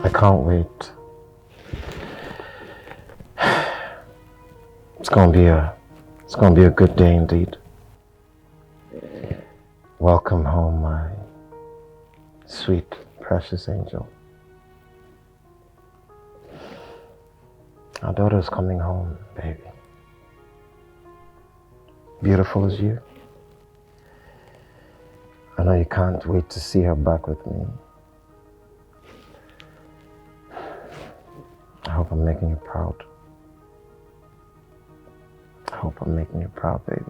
I can't wait. It's gonna be a good day indeed. Welcome home, my sweet, precious angel. Our daughter's coming home, baby. Beautiful as you. I know you can't wait to see her back with me. I hope I'm making you proud. I hope I'm making you proud, baby.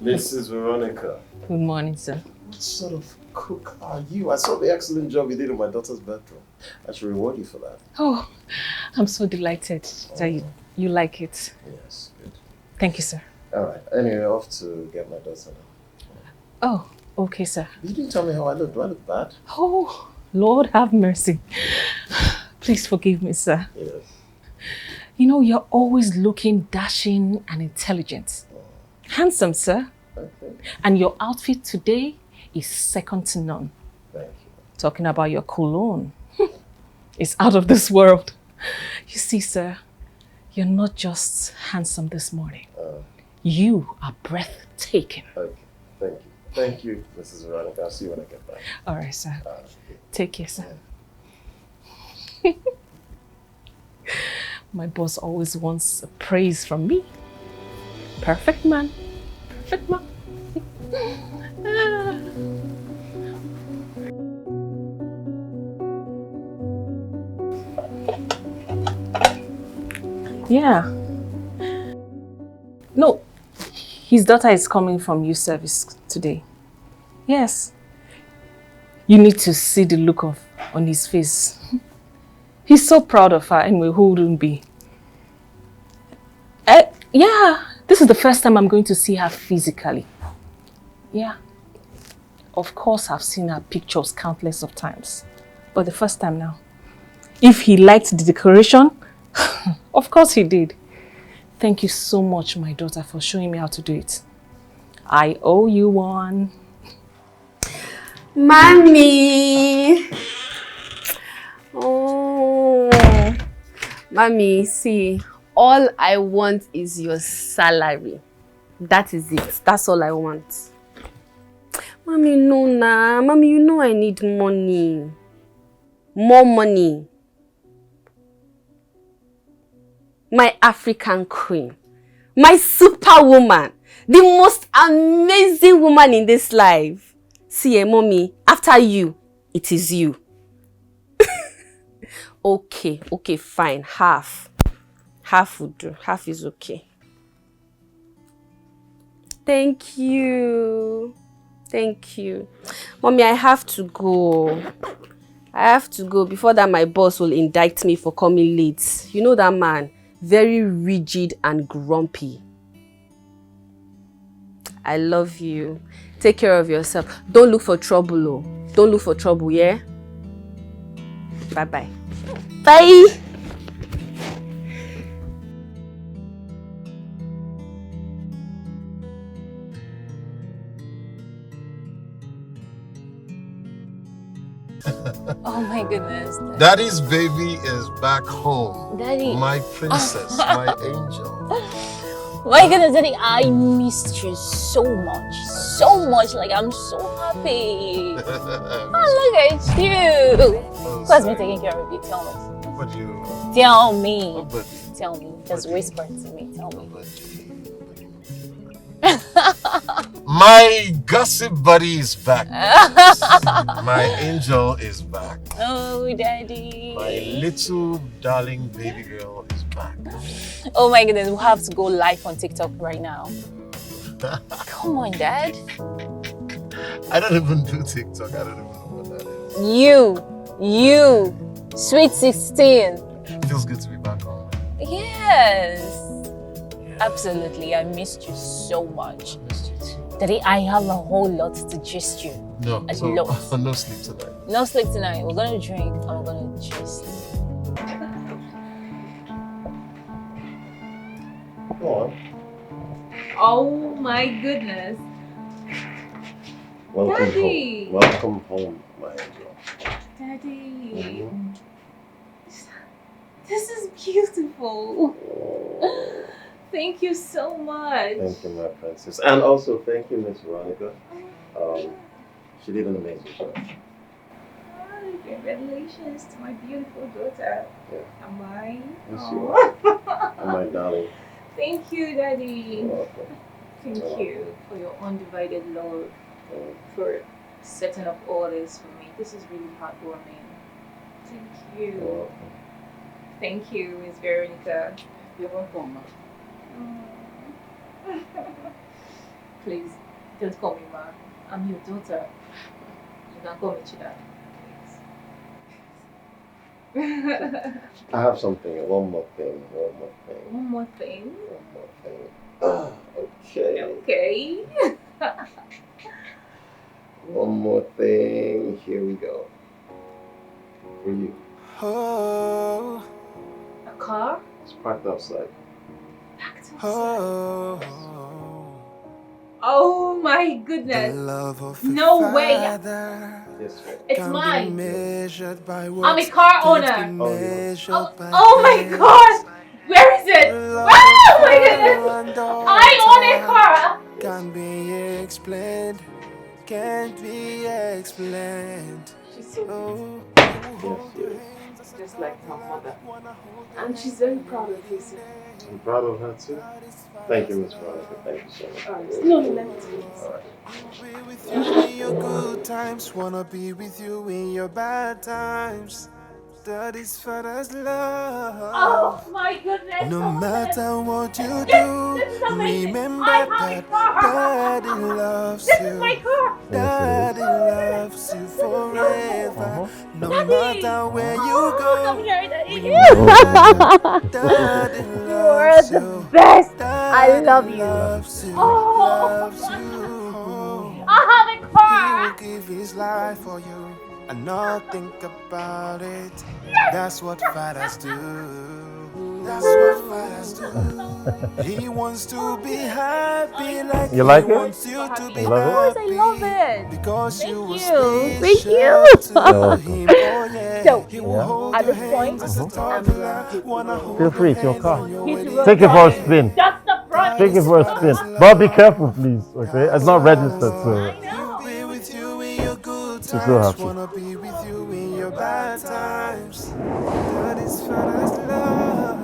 Mrs. Veronica. Good morning, sir. What sort of cook are you? I saw the excellent job you did in my daughter's bedroom. I should reward you for that. Oh, I'm so delighted that you like it. Yes, good. Thank you, sir. All right. Anyway, off to get my daughter now. Oh, okay, sir. You didn't tell me how I look. Do I look bad? Oh, Lord have mercy. Please forgive me, sir. Yes. You know, you're always looking dashing and intelligent. Handsome, sir. Okay. And your outfit today is second to none. Thank you. Talking about your cologne. It's out of this world. You see, sir, you're not just handsome this morning. You are breathtaking. Okay. Thank you. Thank you, Mrs. Veronica. I'll see you when I get back. All right, sir. Okay. Take care, sir. My boss always wants praise from me. Perfect man. Perfect man. Yeah. No, his daughter is coming from youth service today. Yes. You need to see the look on his face. He's so proud of her, anyway, who wouldn't be? Yeah, this is the first time I'm going to see her physically. Yeah. Of course, I've seen her pictures countless of times. But the first time now. If he liked the decoration, of course he did. Thank you so much, my daughter, for showing me how to do it. I owe you one. Mommy! Oh, Mommy, see, all I want is your salary. That is it. That's all I want. Mommy, no, nah. Mommy, you know I need money. More money. My African queen. My superwoman. The most amazing woman in this life. See, Mommy, after you, it is you. Okay, fine. Half. Half would do. Half is okay. Thank you. Thank you. Mommy, I have to go. I have to go before that my boss will indict me for coming late. You know that man, very rigid and grumpy. I love you. Take care of yourself. Don't look for trouble, oh. Don't look for trouble, yeah? Bye-bye. Bye! Oh my goodness. Daddy's baby is back home. Daddy. My princess, my angel. My goodness, Daddy, I missed you so much. So much. Like, I'm so happy. Look at you. Who has been taking care of you? Tell me. But you. Tell me. But Tell me. Just whisper to me. Tell me. My gossip buddy is back. My angel is back. Oh, Daddy. My little darling baby girl is back. Oh my goodness, we have to go live on TikTok right now. Come on, Dad. I don't even do TikTok. I don't even know what that is. You, sweet 16. Feels good to be back home. Yes. Absolutely, I missed you so much. I missed you too. Daddy, I have a whole lot to gist you. No, A so, lot. no sleep tonight. No sleep tonight. We're gonna drink and we're gonna gist. Go on. Oh my goodness. Welcome Daddy. home. Welcome home, my angel. Daddy. This is beautiful. Thank you so much. Thank you, my princess. And also, thank you, Miss Veronica. She did an amazing job. Congratulations to my beautiful daughter. Yeah. Am I? Yes, you are. Oh, my darling. Thank you, Daddy. You're welcome. Thank you for your undivided love, for setting up all this for me. This is really heartwarming. Thank You're you. welcome. Thank you, Miss Veronica. You're welcome. Please, don't call me Ma. I'm your daughter. You can call me Chida. Please. I have something. One more thing. One more thing. Okay. Okay. One more thing. Here we go. For you. Oh, A car? It's parked outside. Packed inside. oh, Oh my the goodness. love of No way. Father Yes, sir. It's can be mine. measured by I'm a words, car can't owner. be Oh, yours. measured Oh, by oh my days. god! Where is it? Love Oh of my father goodness! and I own a car! can't be explained, can't be explained. She's so Oh, Yes, just like her mother. And she's very proud of you, sir. I'm proud of her too. Thank you, Miss Veronica. Thank you so much. Alright. No, let me do this. All right. be with you in your good times, wanna be with you in your bad times. That is Father's love. Oh my goodness! No matter what you This do, is amazing! remember I have that a car! Daddy loves This is my you. car! Daddy loves you So forever. No matter where you Come go. here, Daddy. Daddy You are loves the you. best. I Daddy love you. loves you. Oh, Loves you. I have a He car. will give his life for you and not think about it. That's what fathers do. That's what fathers do. He wants to be happy like You like he it? wants you to be You love it? Of course, I happy. love it. Because you were Thank you. special to him. Oh yeah. So, He will hold at your this point, hands as a toddler. Wanna hold Feel free, your it's your hands car. on your Hit wedding the road. Take it for a spin. That's the front. Take it for a spin. But be careful, please. Okay, it's not registered, so Be with you in your good so times. happy. Wanna be with you in your bad times. That is father's love.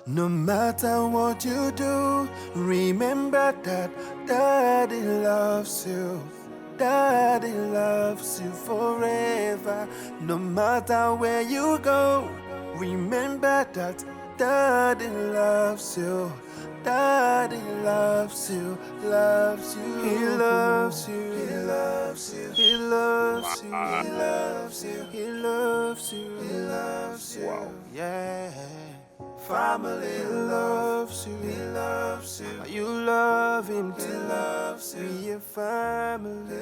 No matter what you do, remember that Daddy loves you. Daddy loves you forever. No matter where you go, remember that Daddy loves you. Daddy loves you, loves you. He loves you, he loves you, he loves you, he loves you, he loves you, he loves you. Yeah. Family loves you, he loves you. You love him too. He loves you. Be a family,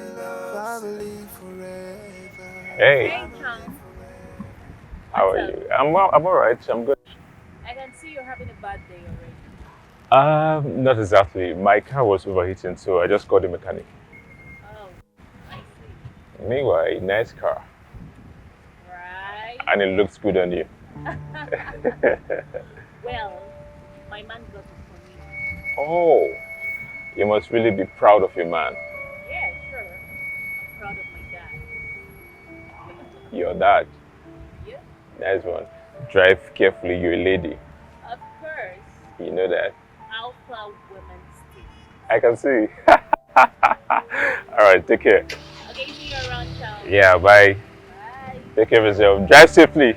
family forever. Hey, Tom. how are you? I'm alright. I'm good. I can see you're having a bad day already. Not exactly. My car was overheating, so I just called the mechanic. Oh, I see. Meanwhile, nice car, Right. and it looks good on you. Well, my man got it for me. Oh, you must really be proud of your man. Yeah, sure. I'm proud of my dad. Your dad. Yeah, Nice one. Drive carefully, you're a lady. of course. You know that. Alpha women stick. I can see. Alright, take care. Okay, see you around town. Yeah, bye. Bye. Take care of yourself. Drive safely.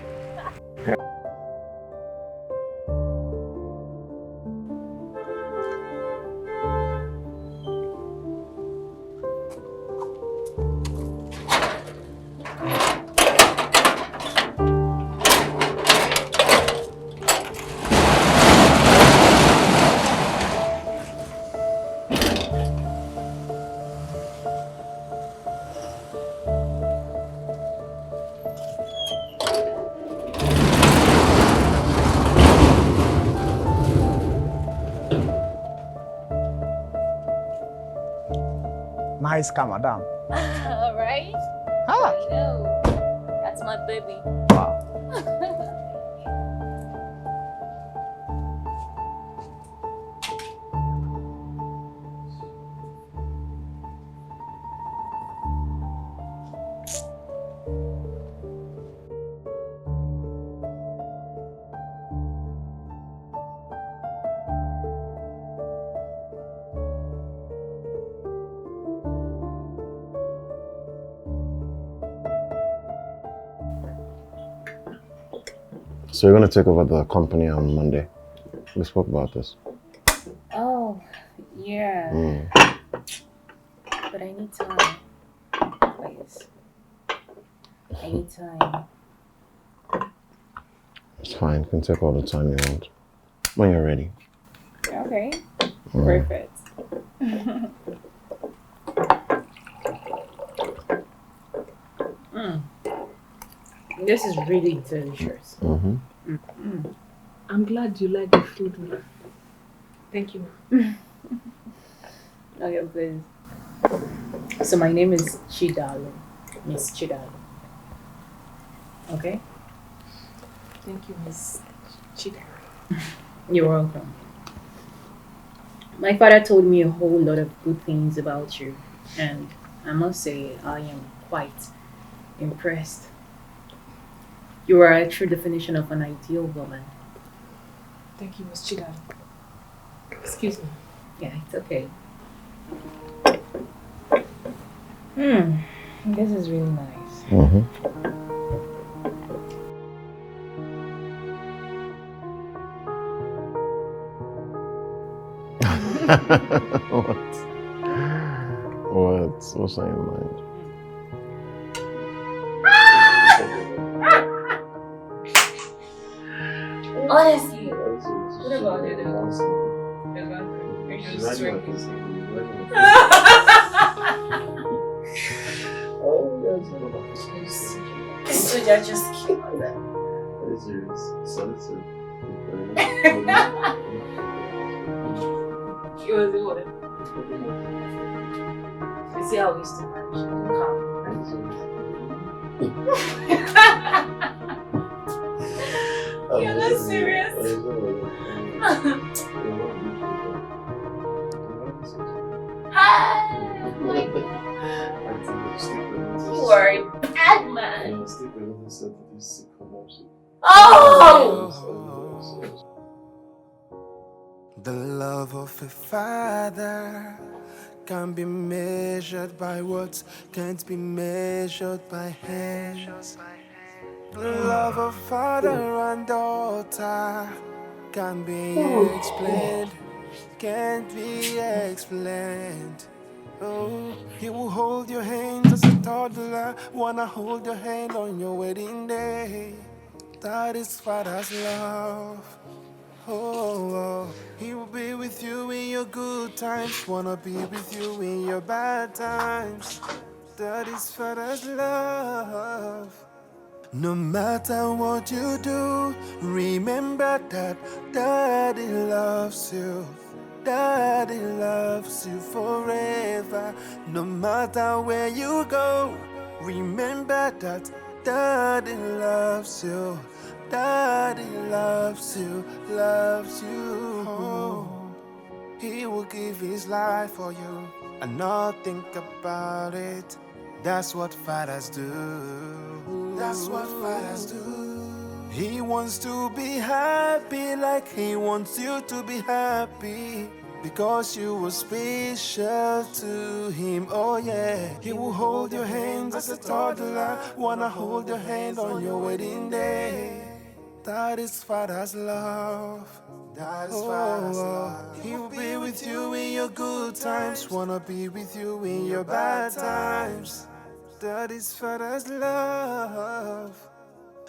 Nice car, madam. All right. Ah. I know. That's my baby. Wow. So you're gonna take over the company on Monday. We spoke about this. Oh, yeah. But I need time. Please. I need time. It's fine. You can take all the time you want. When you're ready. Okay. Perfect. This is really delicious. I'm glad you like the food, ma. Thank you, ma. Okay, please. So my name is Chidalo. Miss Chidalo. Okay? Thank you, Miss Chida. You're welcome. My father told me a whole lot of good things about you, and I must say I am quite impressed. You are a true definition of an ideal woman. Thank you, Miss Chida. Excuse me. Yeah, it's okay. This is really nice. What's on your mind? Honestly. What about it? Are you just drinking? So you're just cute. It was what? You see how we used to manage. You're not serious. You are a bad man. Oh! The love of a father can be measured by words, can't be measured by hands. The love of father and daughter can be explained, can't be explained. Oh, he will hold your hands as a toddler, wanna hold your hand on your wedding day. That is father's love. Oh, he will be with you in your good times, wanna be with you in your bad times. That is father's love. No matter what you do, remember that Daddy loves you. Daddy loves you forever. No matter where you go, remember that Daddy loves you. Daddy loves you, loves you. Oh, he will give his life for you and not think about it. That's what fathers do. That's what fathers do. He wants to be happy like he wants you to be happy. Because you were special to him, oh yeah. He will hold your hands as a toddler, wanna hold your hand on your wedding day. That is father's love. That is father's love. He will be with you in your good times, wanna be with you in your bad times. That is father's love.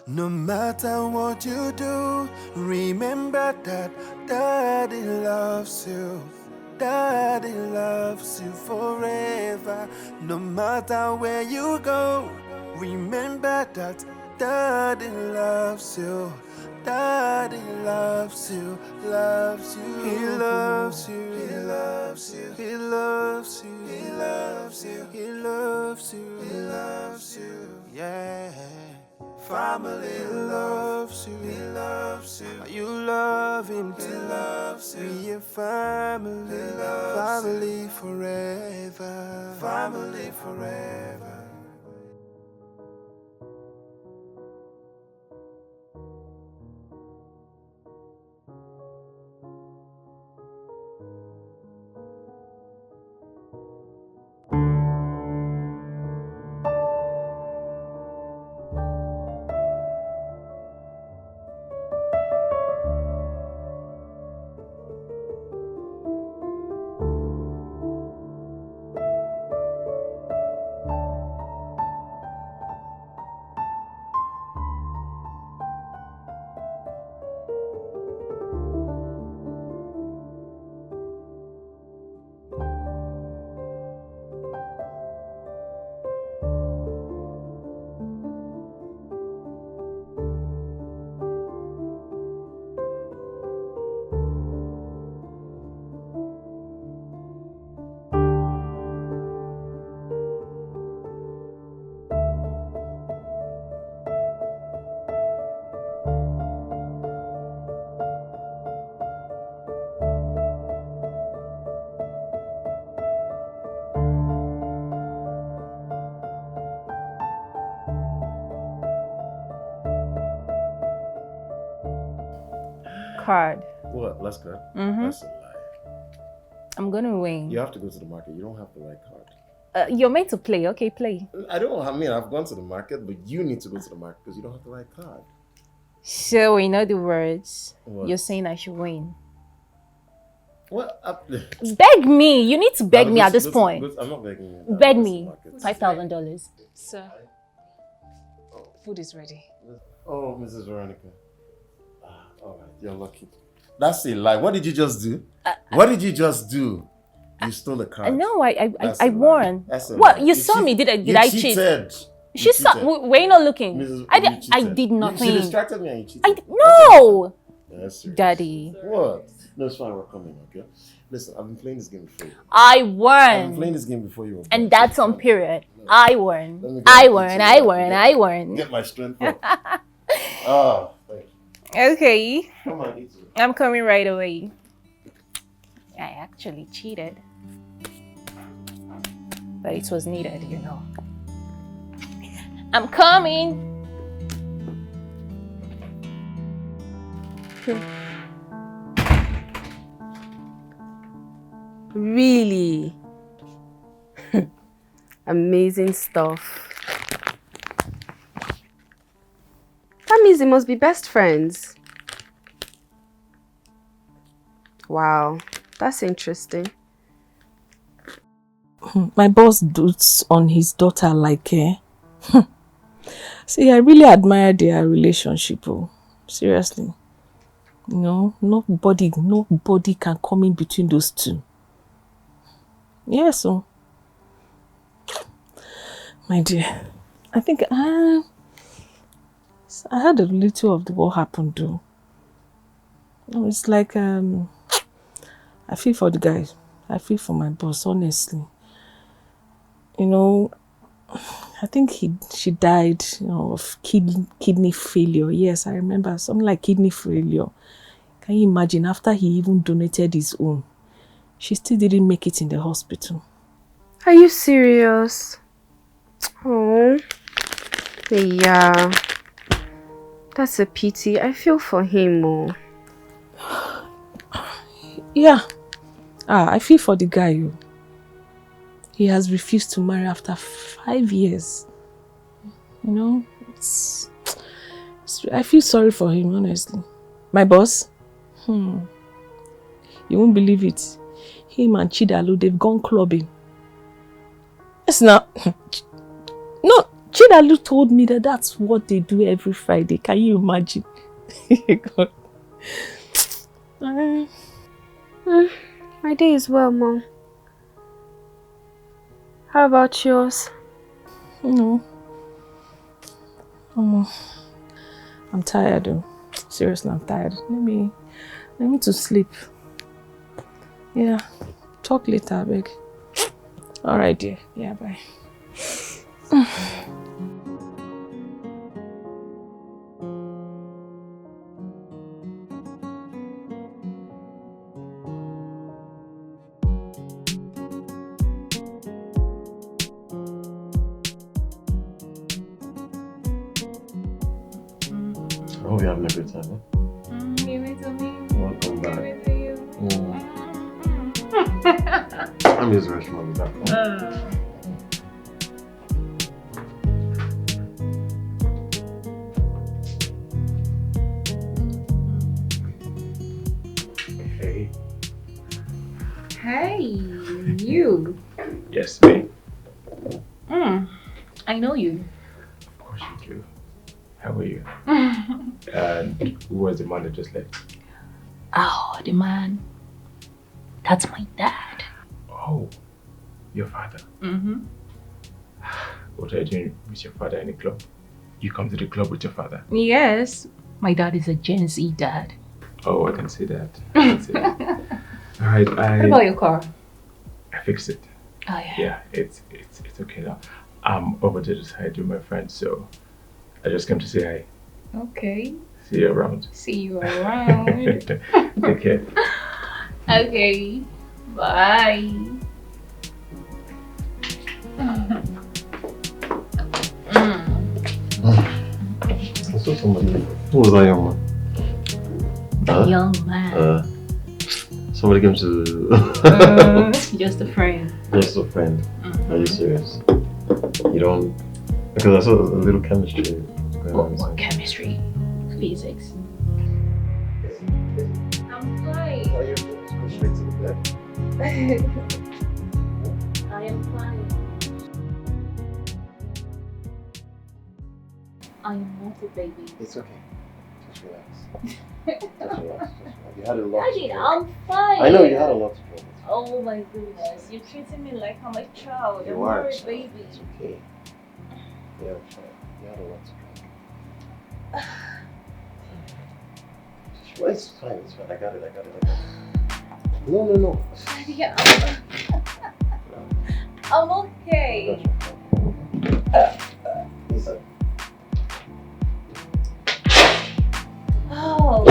No matter what you do, remember that Daddy loves you. Daddy loves you forever. No matter where you go, remember that Daddy loves you. Daddy loves you, loves you. He loves you, he loves you, he loves you, he loves you, he loves you, he loves you. Yeah. Family loves you, he loves you. You love him too, he loves you. Be a family, family forever, family forever. Card. What? Let's go. That's a lie. I'm gonna win. You have to go to the market. You don't have the right card. You're meant to play. Okay, play. I don't. I mean, I've gone to the market, but you need to go to the market because you don't have the right card. So we know the words. What? You're saying I should win. What? Beg me. You need to beg me at this point. I'm not begging you. Beg me. $5,000. Sir, food is ready. Oh, Mrs. Veronica. Alright, you're lucky. That's a lie. What did you just do? What did you just do? You stole a card. No, I That's a lie. won. That's a What? lie. You saw me? Did I cheat? Cheated. She saw. Were you not looking? Mrs. I You cheated. did nothing. She distracted me and you cheated. No, That's serious. Daddy. What? No, it's fine. We're coming, okay? Listen, I've been playing this game before you. I I've been won. playing this game before you. And that's on period. I won. Let me get I my won. pizza. I won. I won. Get my strength up. Ah, thank you. Okay, Come on, eat it. I'm coming right away. I actually cheated. But it was needed, you know. I'm coming. Really? Amazing stuff. That means they must be best friends. Wow, that's interesting. My boss dotes on his daughter like See, I really admire their relationship. Oh. Seriously. You know, nobody can come in between those two. Yeah, so. My dear, I think I heard a little of what happened though. It's like, I feel for the guy. I feel for my boss, honestly. You know, I think she died, you know, of kidney failure. Yes, I remember something like kidney failure. Can you imagine? After he even donated his own, she still didn't make it in the hospital. Are you serious? Oh, yeah. That's a pity. I feel for him more. Yeah. I feel for the guy. He has refused to marry after 5 years. You know, I feel sorry for him, honestly. My boss? You won't believe it. Him and Chidalu, they've gone clubbing. It's not. No, Chidalu told me that that's what they do every Friday. Can you imagine? God. My day is well, Mom. How about yours? No. I'm tired though. Seriously, I'm tired. Let me to sleep. Yeah. Talk later, beg. Alright, dear. Yeah, bye. I hope you're having a good time, huh? Give it to me. Welcome back. Give it to you. I'm using the restroom. I'll be back. Hey. Hey, you. Yes, me. I know you. Of course you do. How are you? And who was the man that just left? Oh, the man. That's my dad. Oh, your father. Mm-hmm. What are you doing with your father in the club? You come to the club with your father? Yes. My dad is a Gen Z dad. Oh, I can see that. I can see that. Alright, What about your car? I fixed it. Oh, yeah. Yeah, it's okay now. I'm over to the side with my friend, so I just came to say hi. Okay. See you around. See you around. Take care. Okay. Bye. I saw somebody. Who was that young man? Young man. Somebody came to. Just a friend. Just a friend. Are you serious? You don't. Because I saw a little chemistry going on. What chemistry? Physics. I'm fine. Are you go straight to the bed? I am fine. I am not a baby. It's okay. Just relax. You had a lot to Daddy, do. I'm fine. I know you had a lot to do. Oh my goodness, you're treating me like I'm a child. You I'm are, not a child. baby. It's okay. Yeah, child. You had a lot to do. Well, it's fine. It's fine. I got it. No. Daddy, I'm okay. Listen. Oh.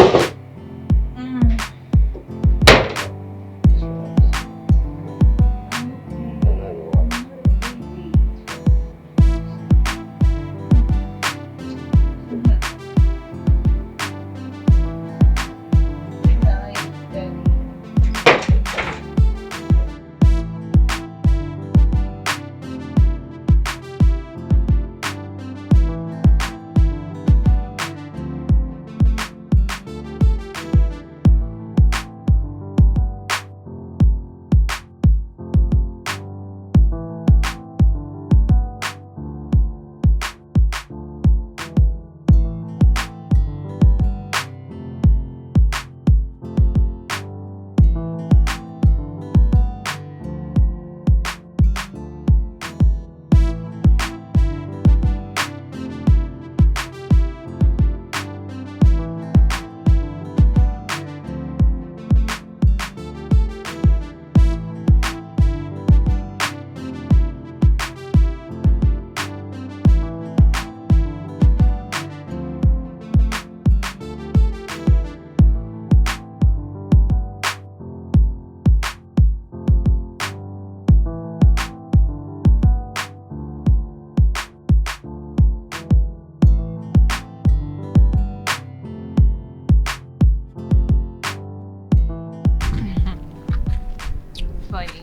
Funny.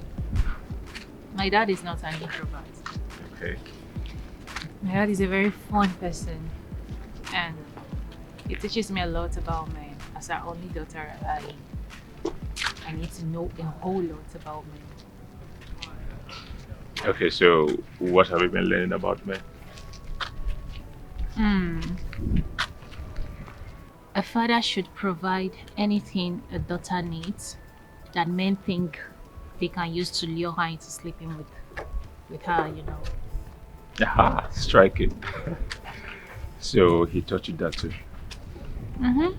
My dad is not an introvert. Okay. My dad is a very fun person, and he teaches me a lot about men. As our only daughter, I need to know a whole lot about men. Okay, so what have you been learning about men? A father should provide anything a daughter needs that men think they can use to lure her into sleeping with her, you know. Aha, strike it. So he taught you that too? My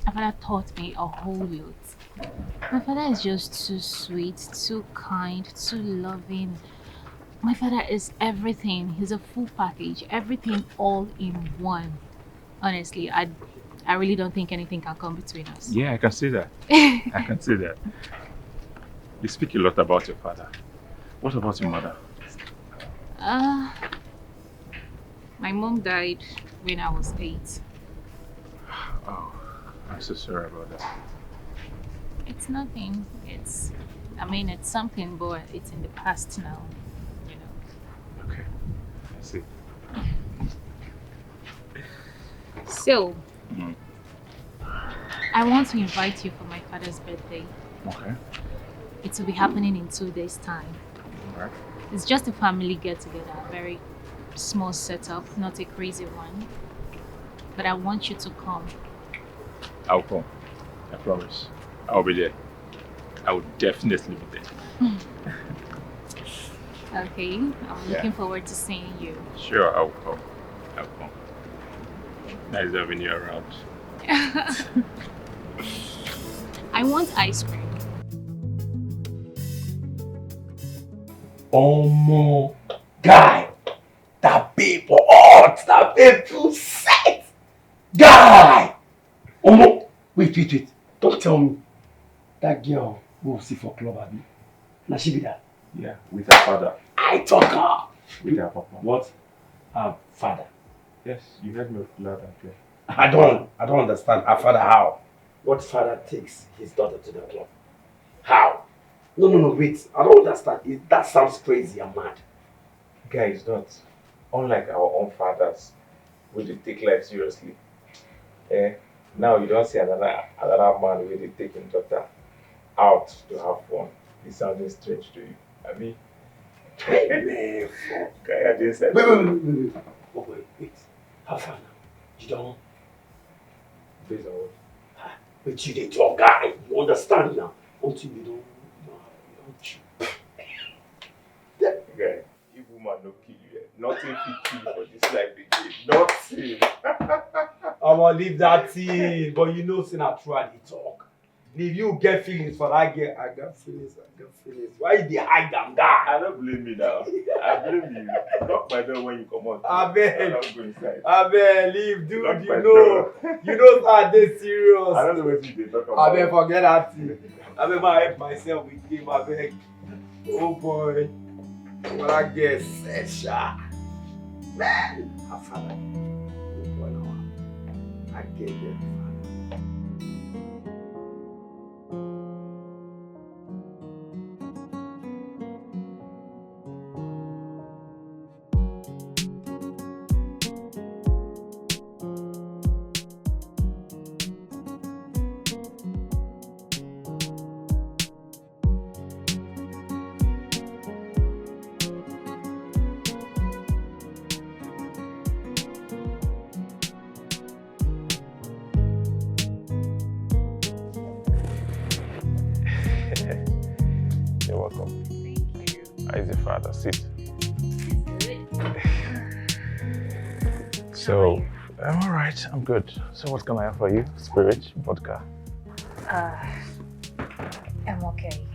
father taught me a whole lot. My father is just too sweet, too kind, too loving. My father is everything. He's a full package, everything all in one. Honestly, I really don't think anything can come between us. Yeah, I can see that. I can see that. You speak a lot about your father. What about your mother? My mom died when I was 8. Oh, I'm so sorry about that. It's nothing. It's something, but it's in the past now, you know. Okay, I see. So, I want to invite you for my father's birthday. Okay. It will be happening in 2 days' time. Alright. It's just a family get-together, a very small setup, not a crazy one. But I want you to come. I'll come. I promise. I'll be there. I will definitely be there. Okay, I'm looking forward to seeing you. Sure, I'll come. I'll come. Nice having you around. I want ice cream. Omo, guy, that babe hot, that babe too set. Guy! Omo, wait. Don't tell me. That girl we'll see for club, abi? Now she be that. Yeah, with her father. I talk her. With her papa. What? Her father. Yes, you heard me loud and clear. I don't understand. Her father how? What father takes his daughter to the club? How? No, wait. I don't understand. That sounds crazy and mad. Guys, not. Unlike our own fathers, we dey take life seriously. Now you don't see another man where they take his daughter out to have fun. It's sounding strange to you. I mean, Hey, fuck. guy, I just said. Wait. How far now? You don't? Based on what? But you did your guy. You understand now? Until you don't Guy, if woman no kill you, nothing fit kill you for this life again. Nothing. I will leave that thing. But you know, say not true they talk. If you get feelings for that girl, I got feelings. Why you dey hide them, guy? I don't blame me now. I blame you. Lock my door when you come out. I beg. I don't go inside. Leave, dude. Lock my You door. know that they serious. I don't know what you talk about. I beg, forget that thing. I beg, I help myself with him. I beg. Oh boy. What I guess, Sesha. Man, I found it. I get it. You're welcome. Thank you. How is the father? Sit. So, I'm alright. I'm good. So, what can I offer you? Spirit, vodka? I'm okay.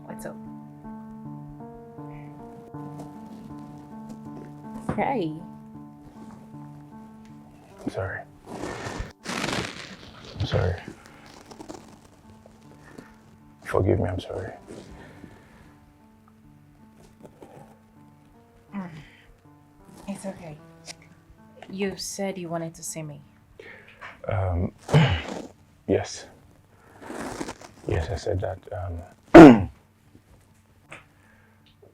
What's up? Hey. I'm sorry. I'm sorry. Forgive me, I'm sorry. It's okay. You said you wanted to see me. Yes. Yes, I said that.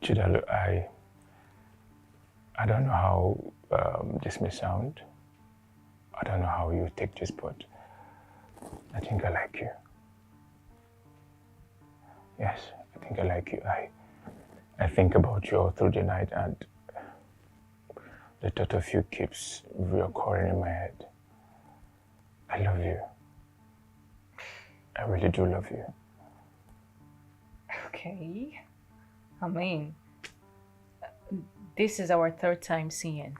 Chidalu, I don't know how this may sound. I don't know how you take this, but I think I like you. Yes, I think I like you. I think about you all through the night, and the thought of you keeps reoccurring in my head. I love you. I really do love you. Okay. I mean, this is our third time seeing.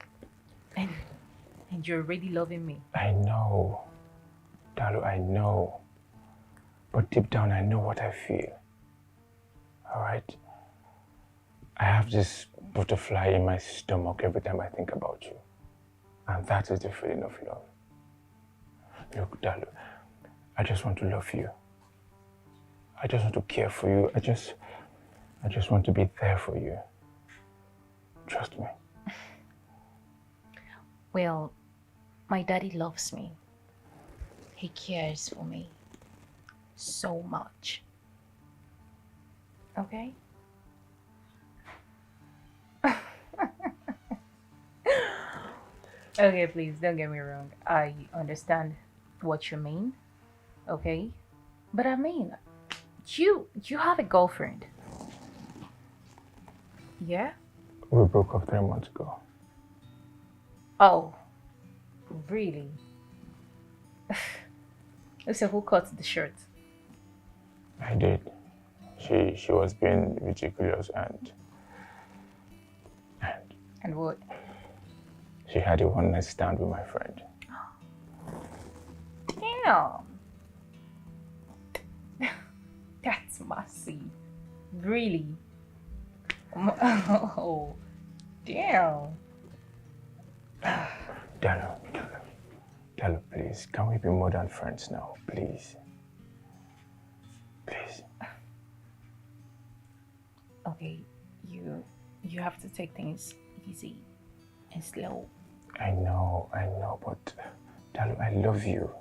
And you're already loving me. I know. Dalu, I know. But deep down, I know what I feel. Alright? I have this butterfly in my stomach every time I think about you. And that is the feeling of love. Look, Dalu, I just want to love you. I just want to care for you. I just want to be there for you. Trust me. Well, my daddy loves me. He cares for me so much. Okay? Okay, please don't get me wrong. I understand what you mean. Okay? But I mean, you have a girlfriend. Yeah? We broke up 3 months ago. Oh, really? So who cut the shirt? I did. She was being ridiculous and what? she had a one-night stand with my friend. Damn. That's messy. Really? Oh, damn. Dalu, please, can we be more than friends now, please? Please. Okay, you have to take things easy and slow. I know, but Dalu, I love you.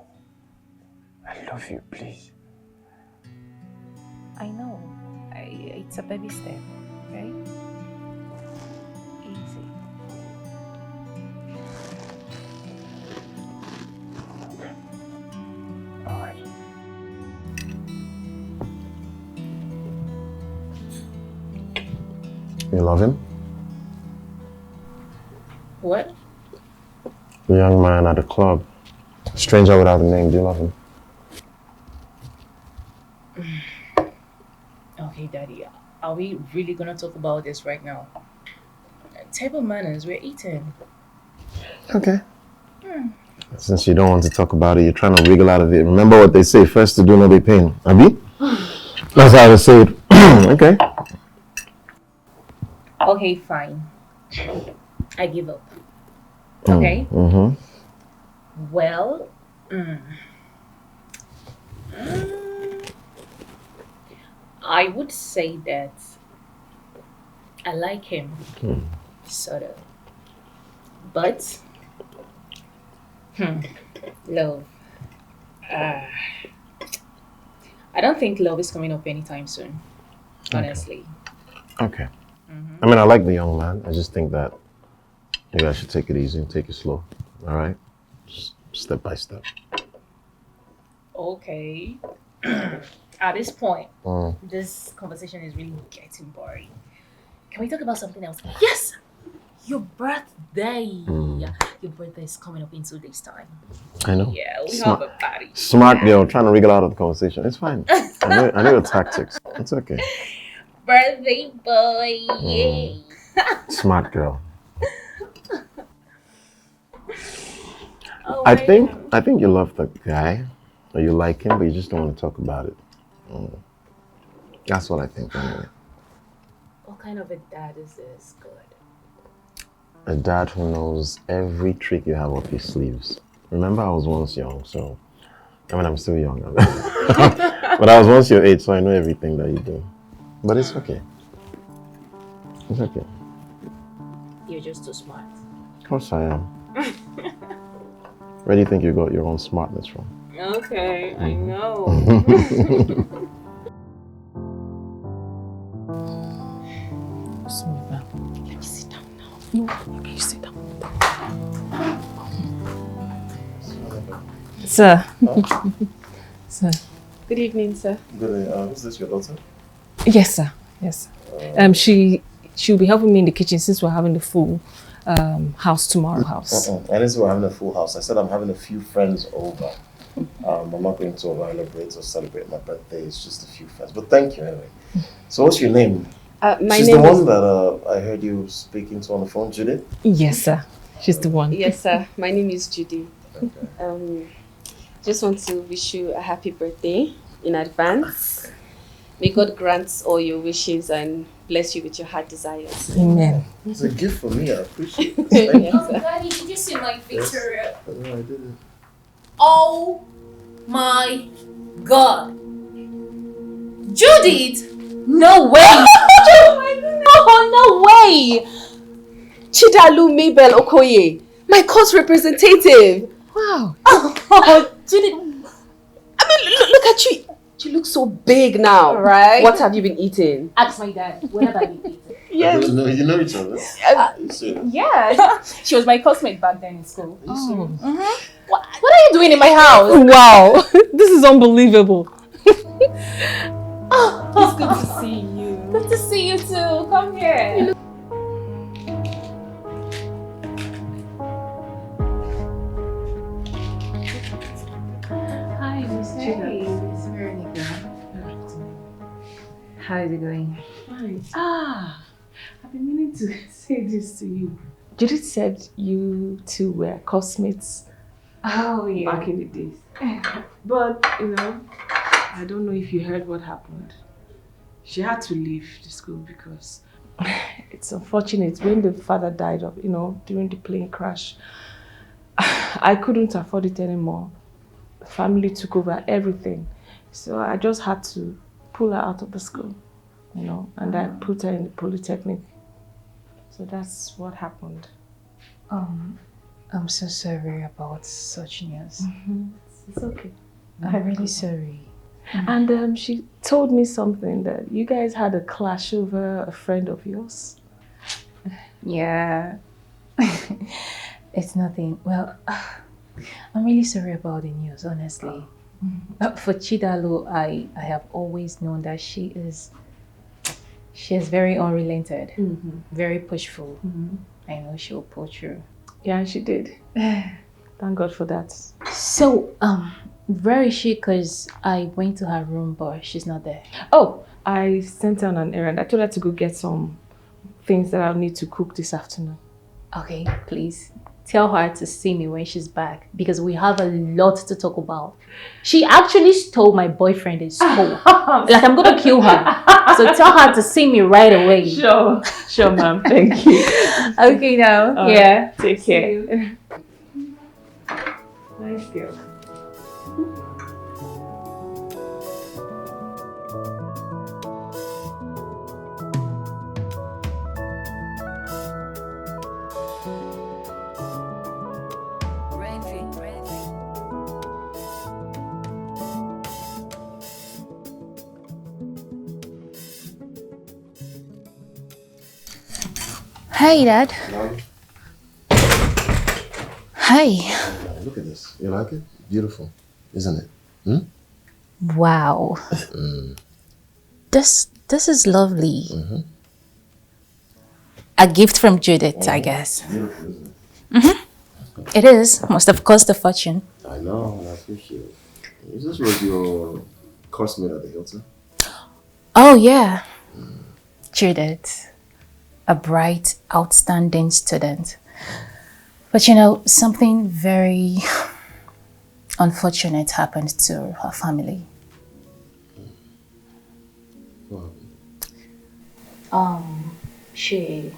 I love you, please. I know. It's a baby step, okay? Easy. All right. You love him? What? The young man at the club. Stranger without a name. Do you love him? Okay, Daddy. Are we really gonna talk about this right now? Table manners, we're eating. Okay. Since you don't want to talk about it, you're trying to wriggle out of it. Remember what they say, first to do, no be pain. Abi? That's how I say it. Okay. Okay, fine. I give up. Okay? Mm-hmm. Well, I would say that I like him, sort of. But, love. I don't think love is coming up anytime soon, honestly. Okay. I mean, I like the young man. I just think that maybe I should take it easy and take it slow. All right? Just step by step. Okay. At this point, this conversation is really getting boring. Can we talk about something else? Yes! Your birthday! Your birthday is coming up in 2 days' time. I know. Yeah, we have a party. Smart girl trying to wriggle out of the conversation. It's fine. I know your tactics. It's okay. Birthday boy! Yay! Smart girl. Oh, I think you love the guy, or you like him, but you just don't want to talk about it. That's what I think anyway. What kind of a dad is this? Good. A dad who knows every trick you have up his sleeves. Remember, I was once young, so I mean I'm still young, but I was once your age, so I know everything that you do. But it's okay. It's okay. You're just too smart. Of course I am. Where do you think you got your own smartness from? Okay, I know. Let me sit down now. No, okay, you sit down. Sir. Sir. Good evening, sir. Good. Is this your daughter? Yes, sir. Yes. She'll be helping me in the kitchen since we're having the full house tomorrow. I didn't say we're having a full house. I said I'm having a few friends over. I'm not going to celebrate or celebrate my birthday. It's just a few friends. But thank you anyway. So what's your name? She's the one that I heard you speaking to on the phone, Judith? Yes, sir. She's the one. Yes, sir. My name is Judy. Okay. Just want to wish you a happy birthday in advance. May God grant all your wishes and bless you with your heart desires. Amen. It's a gift for me. I appreciate it. Yes, Oh, sir. Daddy, did you see my Victoria? Yes. No, I didn't. Oh my God. Judith! No way! Oh, no way! Chidalu Mabel Okoye, my court representative. Wow. Oh, Judith. I mean, look at you. You look so big now. Right. What have you been eating? Ask my dad. When have I been eating? Yes. No, you know each other. You serious? Yeah. She was my classmate back then in school. Are you serious? What are you doing in my house? Wow. This is unbelievable. It's good to see you. Good to see you too. Come here. Hi, Miss Miss Veronica. How is it going? Fine. I've been meaning to say this to you. Judith said you two were classmates Oh, yeah. back in the days. But, I don't know if you heard what happened. She had to leave the school because it's unfortunate when the father died of, during the plane crash. I couldn't afford it anymore. The family took over everything. So I just had to pull her out of the school, and I put her in the Polytechnic. So that's what happened. I'm so sorry about such news. It's okay. I'm really sorry. And she told me something that you guys had a clash over a friend of yours. Yeah. It's nothing. Well, I'm really sorry about the news, honestly. For Chidalu, I have always known that she is very unrelented, very pushful. I know she'll pull through. Yeah, she did. Thank God for that. So, where is she? Because I went to her room, but she's not there. Oh, I sent her on an errand. I told her to go get some things that I'll need to cook this afternoon. Okay, please tell her to see me when she's back because we have a lot to talk about. She actually stole my boyfriend in school. Like, I'm gonna kill her. So tell her to see me right away. Sure, ma'am. Thank you. Okay, now. Yeah. Take care. Nice girl. Hi, Dad. Hi. Look at this. You like it? Beautiful, isn't it? Wow. This is lovely. A gift from Judith, I guess. Beautiful, isn't it? It is. Must have cost a fortune. I know, I appreciate it. Is this was your classmate at the Hilton? Oh, yeah. Judith. A bright, outstanding student. But you know, something very unfortunate happened to her family. What? She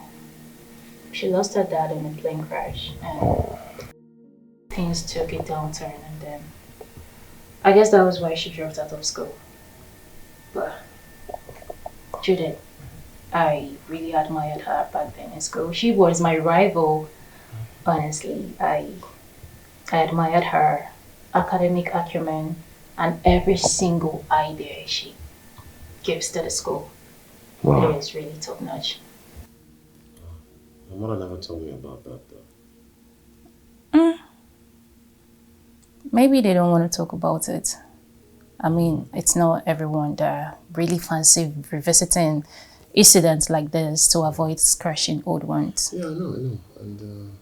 lost her dad in a plane crash and things took a downturn, and then I guess that was why she dropped out of school. But Judith, I really admired her back then in school. She was my rival, honestly. I admired her academic acumen and every single idea she gives to the school. Wow. It is really top notch. My mother never told me about that though. Maybe they don't want to talk about it. I mean, it's not everyone that really fancy revisiting incidents like this to avoid scratching old ones. Yeah, I know. And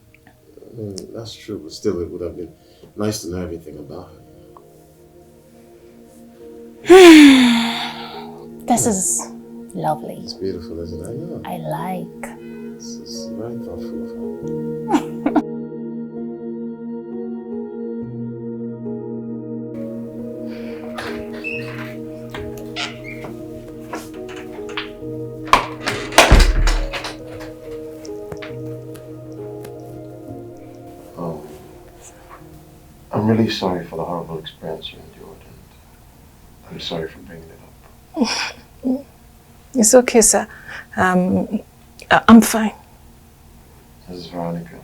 I mean, that's true, but still it would have been nice to know everything about her. This is lovely. It's beautiful, isn't it? I know. I like. It's very thoughtful of her. I'm really sorry for the horrible experience you endured, and I'm sorry for bringing it up. It's okay, sir. I'm fine. This is Veronica.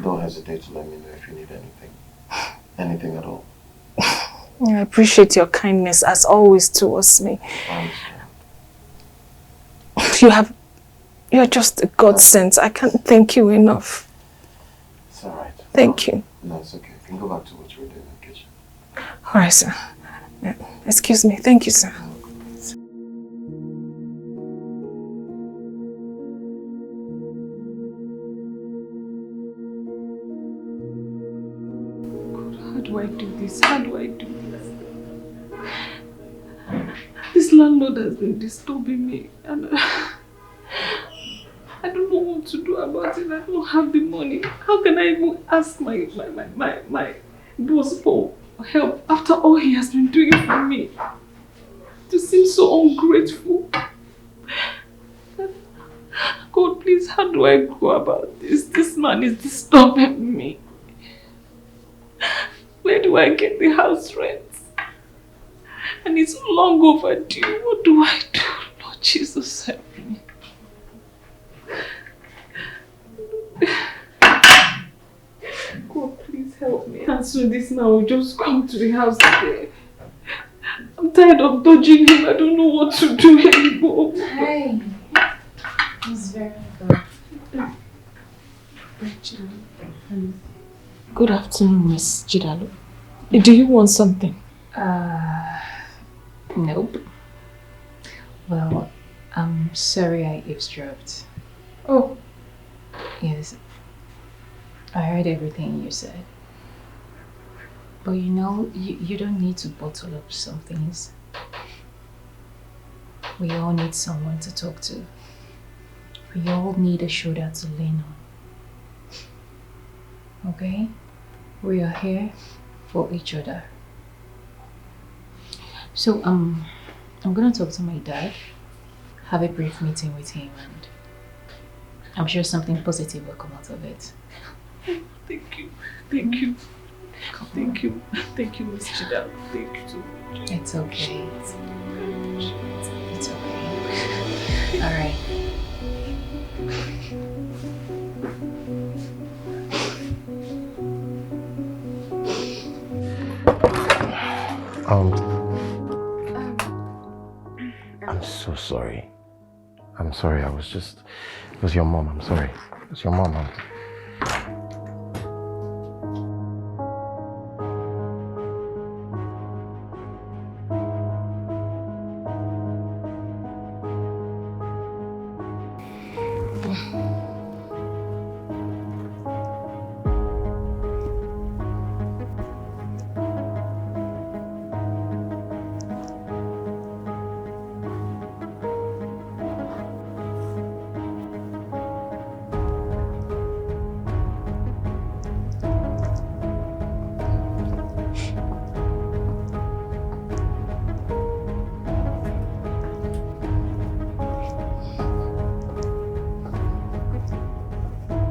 Don't hesitate to let me know if you need anything. Anything at all. I appreciate your kindness as always towards me. I understand. You're just a godsend. I can't thank you enough. It's alright. Thank you. No, it's okay. You can go back to what you were doing in the kitchen. Alright, sir. Excuse me. Thank you, sir. How do I do this? How do I do this? This landlord has been disturbing me, and I don't know what to do about it. I don't have the money. How can I even ask my boss for help after all he has been doing for me? To seem so ungrateful. God, please, how do I go about this? This man is disturbing me. Where do I get the house rent? And it's long overdue. What do I do? Lord Jesus, help me. God, please help me. And so this man will just come to the house again. I'm tired of dodging him. I don't know what to do anymore. Hey, it's very good. Good afternoon, Miss Jidalo. Do you want something? Nope. Well, I'm sorry I eavesdropped. Oh. Yes. I heard everything you said. But you know, you don't need to bottle up some things. We all need someone to talk to. We all need a shoulder to lean on. Okay? We are here for each other. So, I'm gonna talk to my dad, have a brief meeting with him, and I'm sure something positive will come out of it. Thank you. Thank you. Thank you. Thank you, Miss Chida. Thank you so much. It's okay. It's okay. All right. I'm so sorry. I'm sorry. It was your mom. I'm sorry. It was your mom.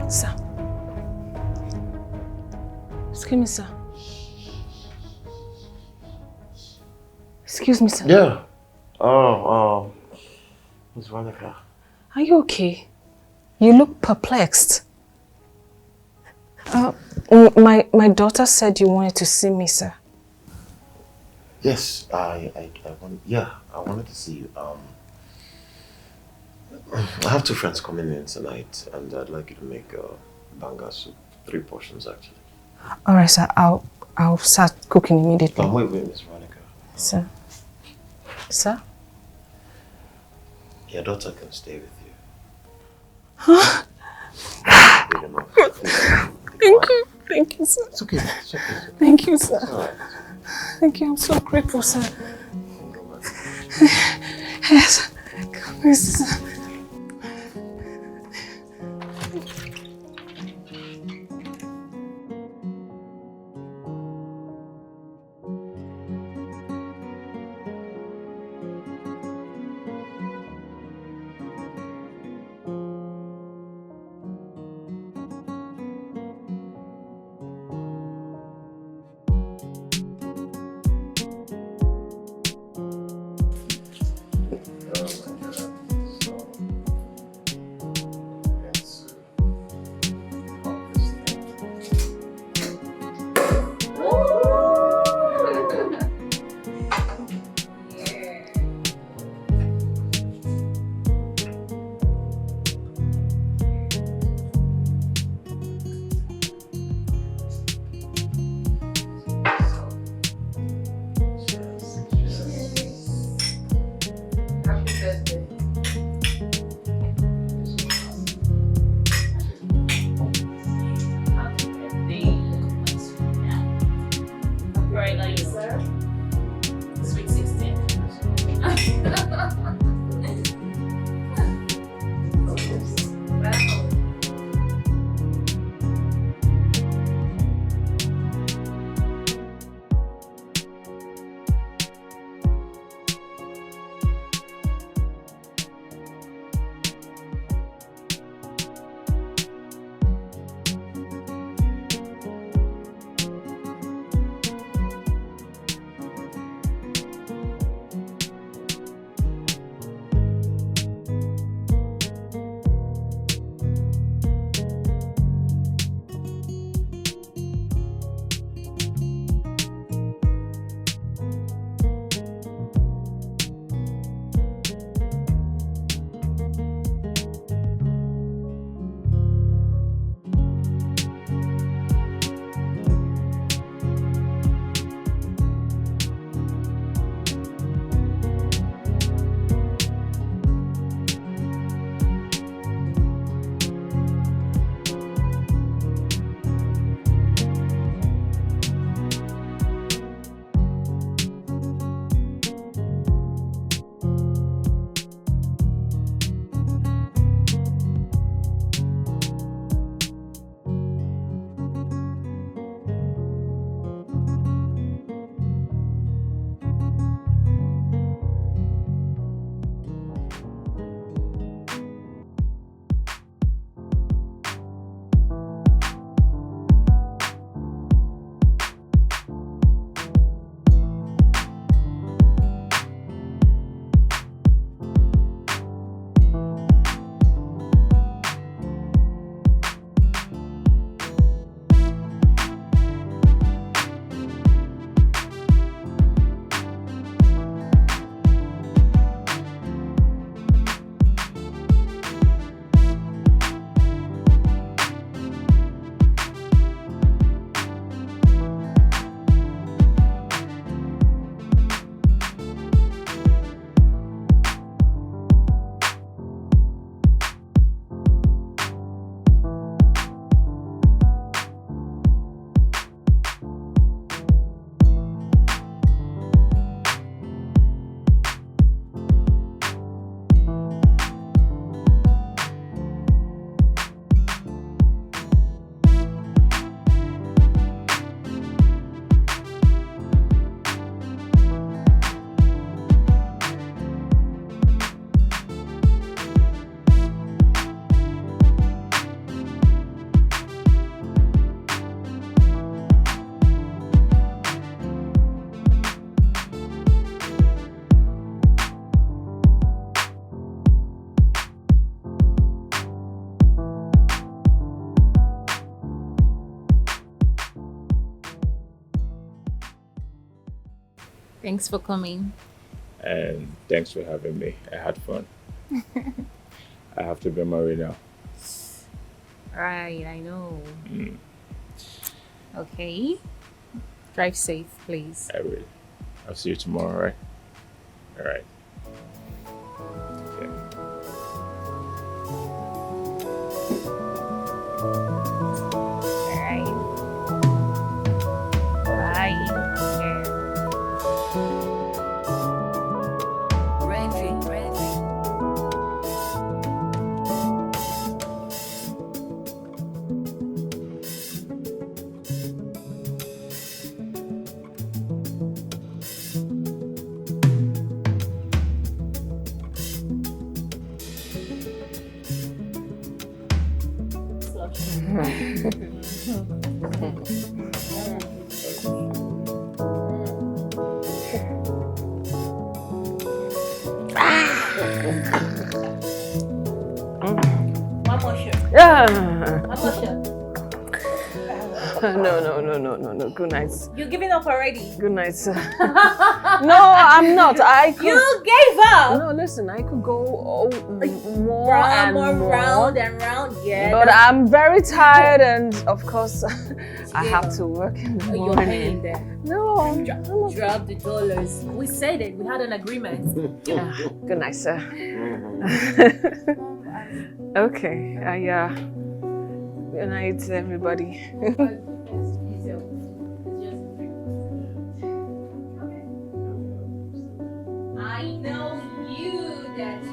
Sir. Excuse me, sir. Excuse me, sir. Yeah. Oh, Miss Veronica. Are you okay? You look perplexed. My daughter said you wanted to see me, sir. Yes, I wanted to see you. I have 2 friends coming in tonight, and I'd like you to make banga soup. 3 portions, actually. All right, sir. I'll start cooking immediately. Wait, Miss Veronica. Sir. Sir? Your daughter can stay with you. Huh? Thank you. Thank you, sir. It's okay. It's okay. Thank you, sir. It's all right. Thank you. I'm so grateful, sir. Yes. Yes. Thanks for coming. And thanks for having me. I had fun. I have to be married now. Right, I know. Okay. Drive safe, please. I will. I'll see you tomorrow, right? All right. Okay. All right. Bye. One more shot. Yeah. One more shot. No. Good night. You're giving up already. Good night. No, I'm not. I could. You gave up. No, listen. I could go more round, and more. round and round. Yeah. But I'm very tired, and of course, I have to work in the You're morning. paying there. No. Drop the dollars. We said it. We had an agreement. Yeah. Good night, sir. Okay. Good night, everybody. I know you, Daddy.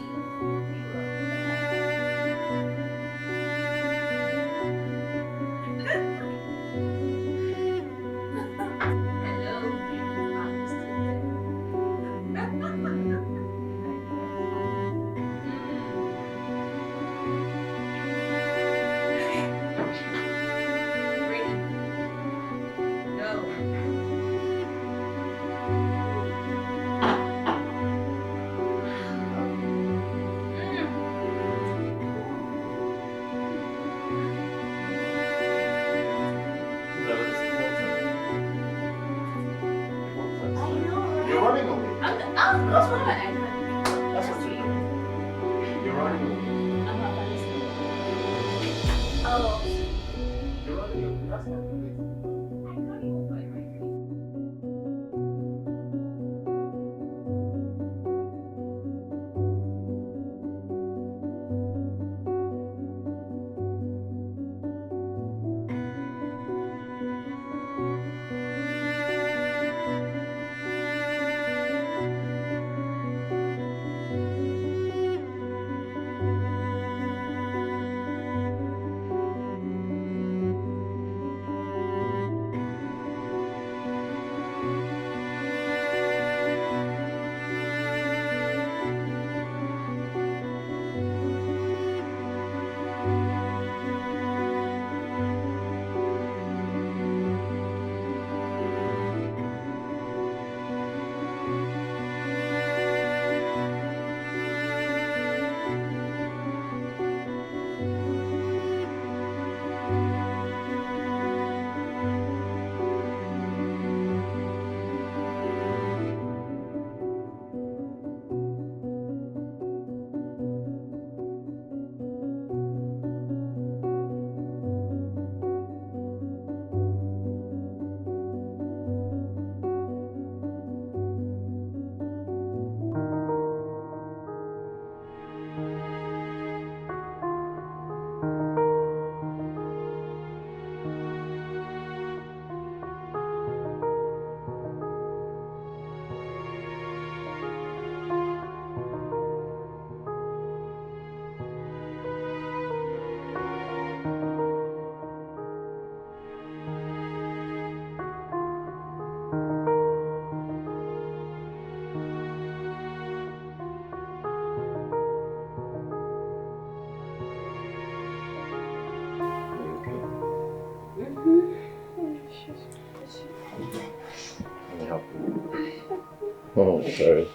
Oh, sorry.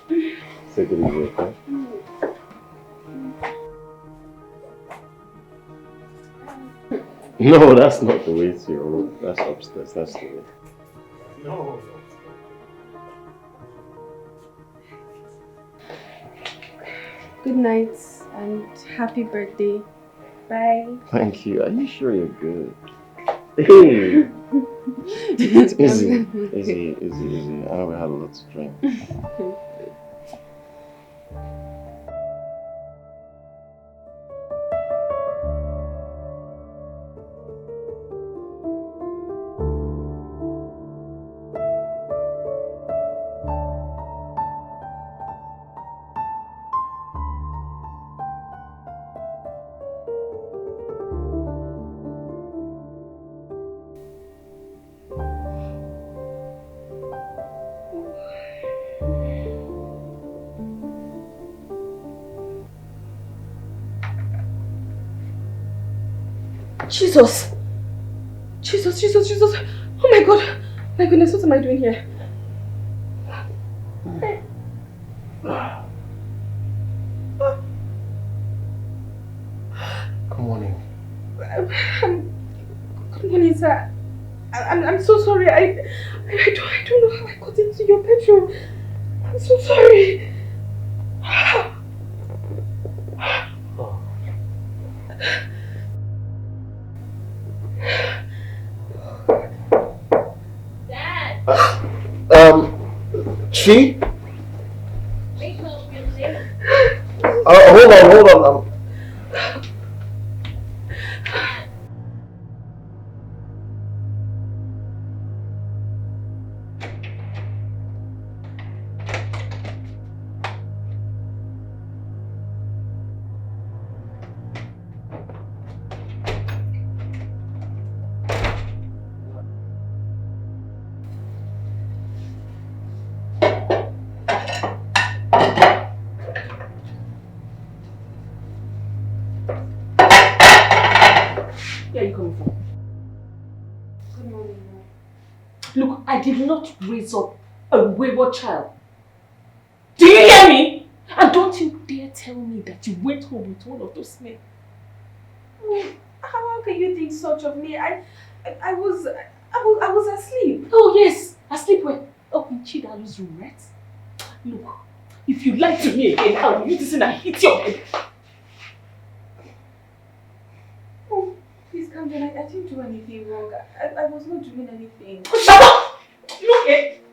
Take it easy, okay? No, that's not the way to your room. That's upstairs. That's the way. No. Good night and happy birthday. Bye. Thank you. Are you sure you're good? Hey! Easy. I know we had a lot to drink. Jesus! Jesus! Oh my God! My goodness, what am I doing here? Good morning. Good morning, sir. I'm so sorry. I don't know how I got into your bedroom. I'm so sorry. Dad! Chi? Wake up, you're late. Hold on. Where are you coming from? Good morning, ma'am. Look, I did not raise up a wayward child. Do you hear me? And don't you dare tell me that you went home with one of those men. How can you think such of me? I was asleep. Oh yes, asleep where? Oh, in Chidalu's room, right? Look, if you lie to me again, I will use this and I hit your head. Oh, please calm down. I didn't do anything wrong. I was not doing anything. Shut up! Look it.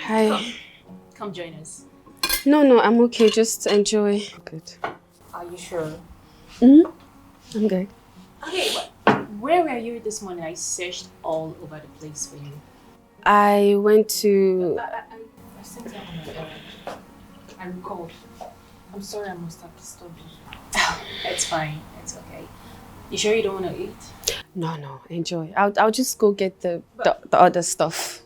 Hi. Come join us. No, I'm okay. Just enjoy. Good. Are you sure? I'm good. Okay, but where were you this morning? I searched all over the place for you. I went to... I sent you on my errand. I recalled. I'm sorry I must have disturbed you. It's fine. It's okay. You sure you don't want to eat? No. Enjoy. I'll just go get the other stuff.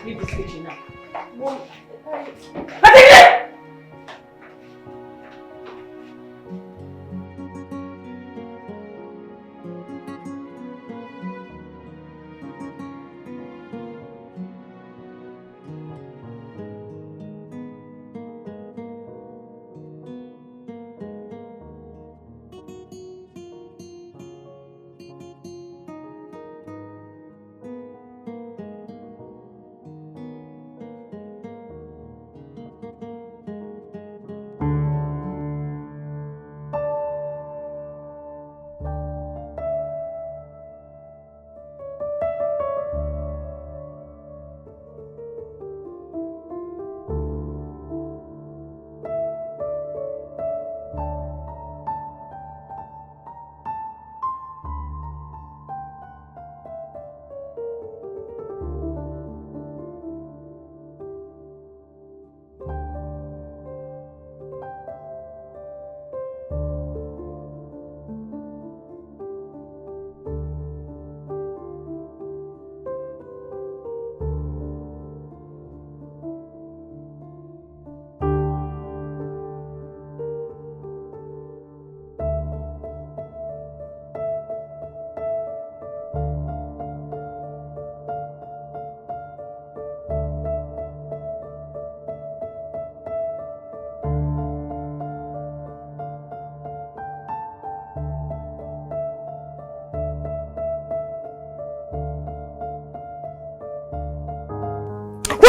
Leave this kitchen now. Mom,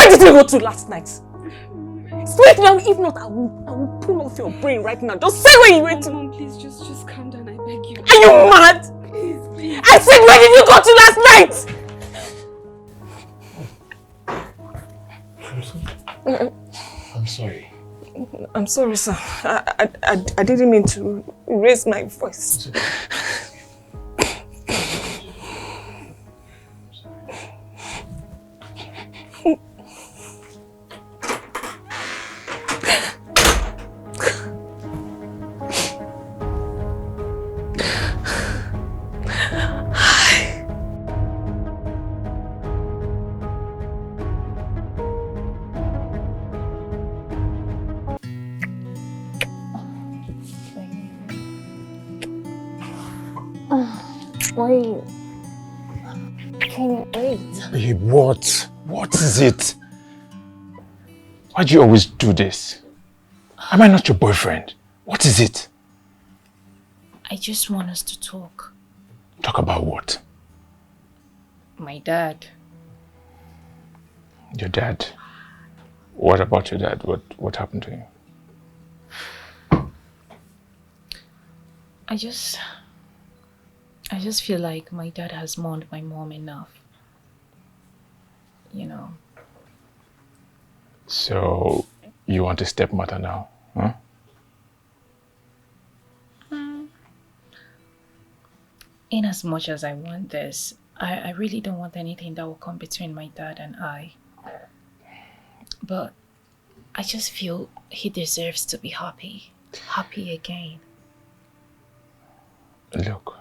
Where did you go to last night? Speak now, if not, I will pull off your brain right now. Just say where you went to. Mom, please, just calm down, I beg you. Are you mad? Please. I said, where did you go to last night? I'm sorry. I'm sorry, sir. I didn't mean to raise my voice. Wait. Can you wait? Babe, what? What is it? Why do you always do this? Am I not your boyfriend? What is it? I just want us to talk. Talk about what? My dad. Your dad? What about your dad? What happened to him? I just feel like my dad has mourned my mom enough. You know. So, you want a stepmother now, huh? In as much as I want this, I really don't want anything that will come between my dad and I. But I just feel he deserves to be happy. Happy again. Look,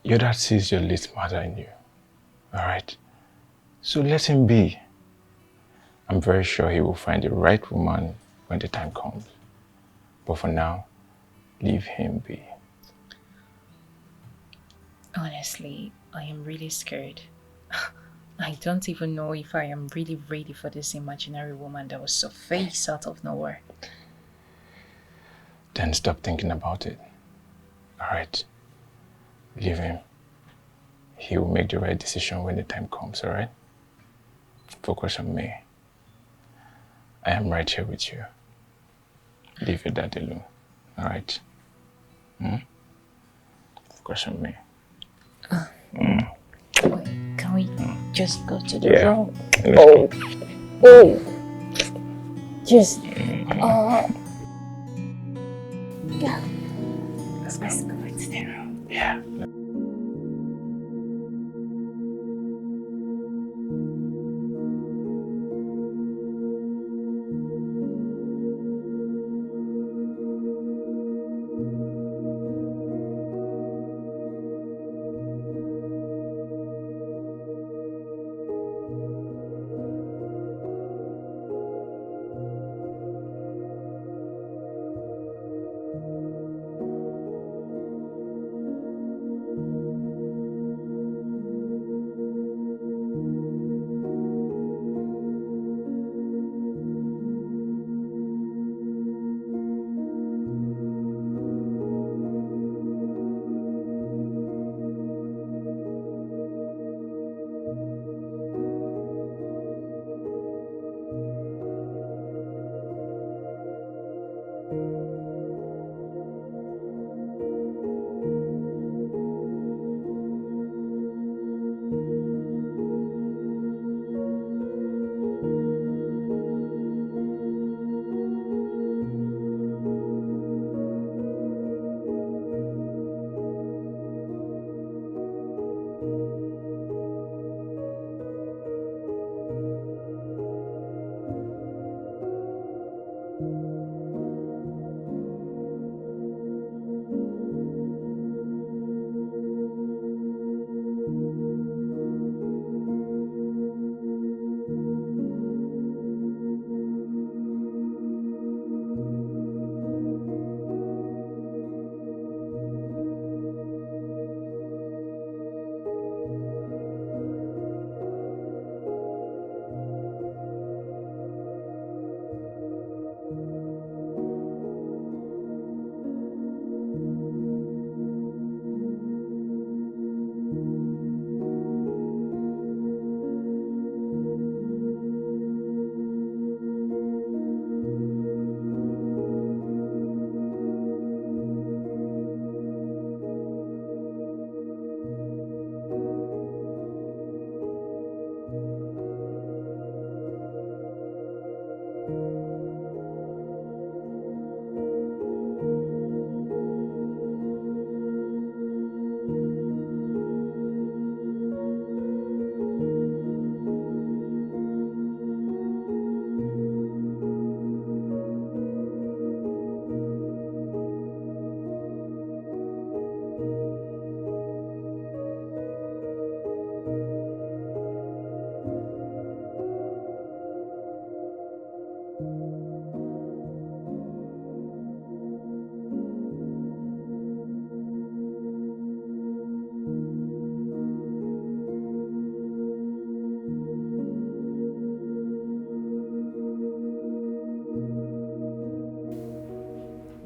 your dad sees your late mother in you, alright? So let him be. I'm very sure he will find the right woman when the time comes. But for now, leave him be. Honestly, I am really scared. I don't even know if I am really ready for this imaginary woman that was surfaced out of nowhere. Then stop thinking about it. Alright? Leave him. He will make the right decision when the time comes, alright? Focus on me. I am right here with you. Leave your dad alone, alright? Focus on me. Wait, can we just go to the Yeah. room? Oh. Just, yeah. Let's go to the room. Yeah.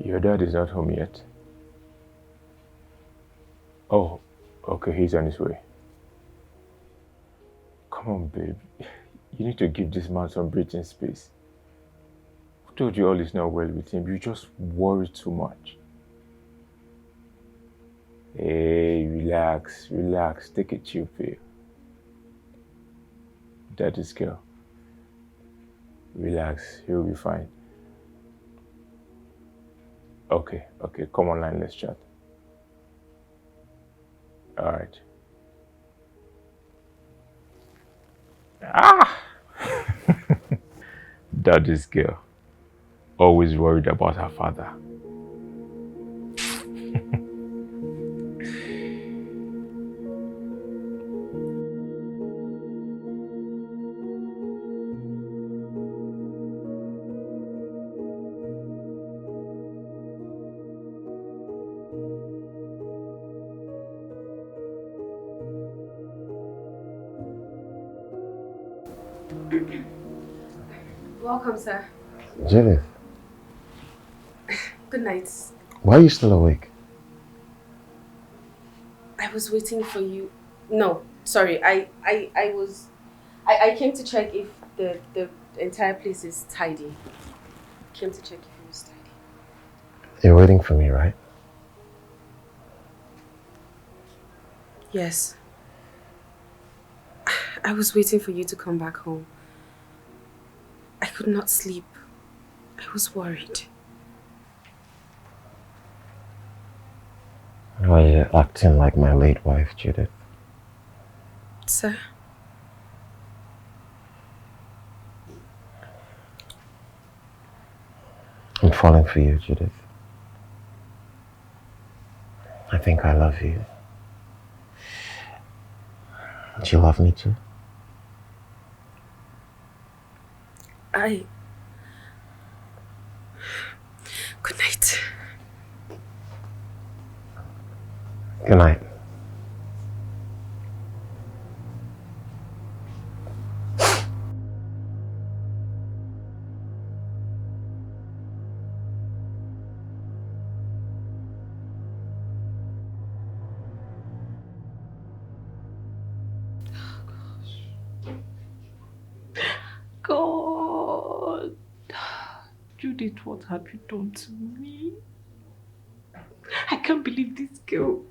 Your dad is not home yet. Oh, okay, he's on his way. Come on, babe. You need to give this man some breathing space. I told you all is not well with him. You just worry too much. Hey, relax, relax. Take a chill pill. Daddy's girl. Relax, he'll be fine. Okay, come online, let's chat. Alright. Daddy's girl. Always worried about her father. Welcome, sir. Judith, Good night. why are you still awake? I was waiting for you. No, sorry. I came to check if the entire place is tidy. Came to check if it was tidy. You're waiting for me, right? Yes. I was waiting for you to come back home. I could not sleep. I was worried. Why are you acting like my late wife, Judith? Sir? I'm falling for you, Judith. I think I love you. Do you love me too? Good night. Good night. God. Judith, what have you done to me? I can't believe this girl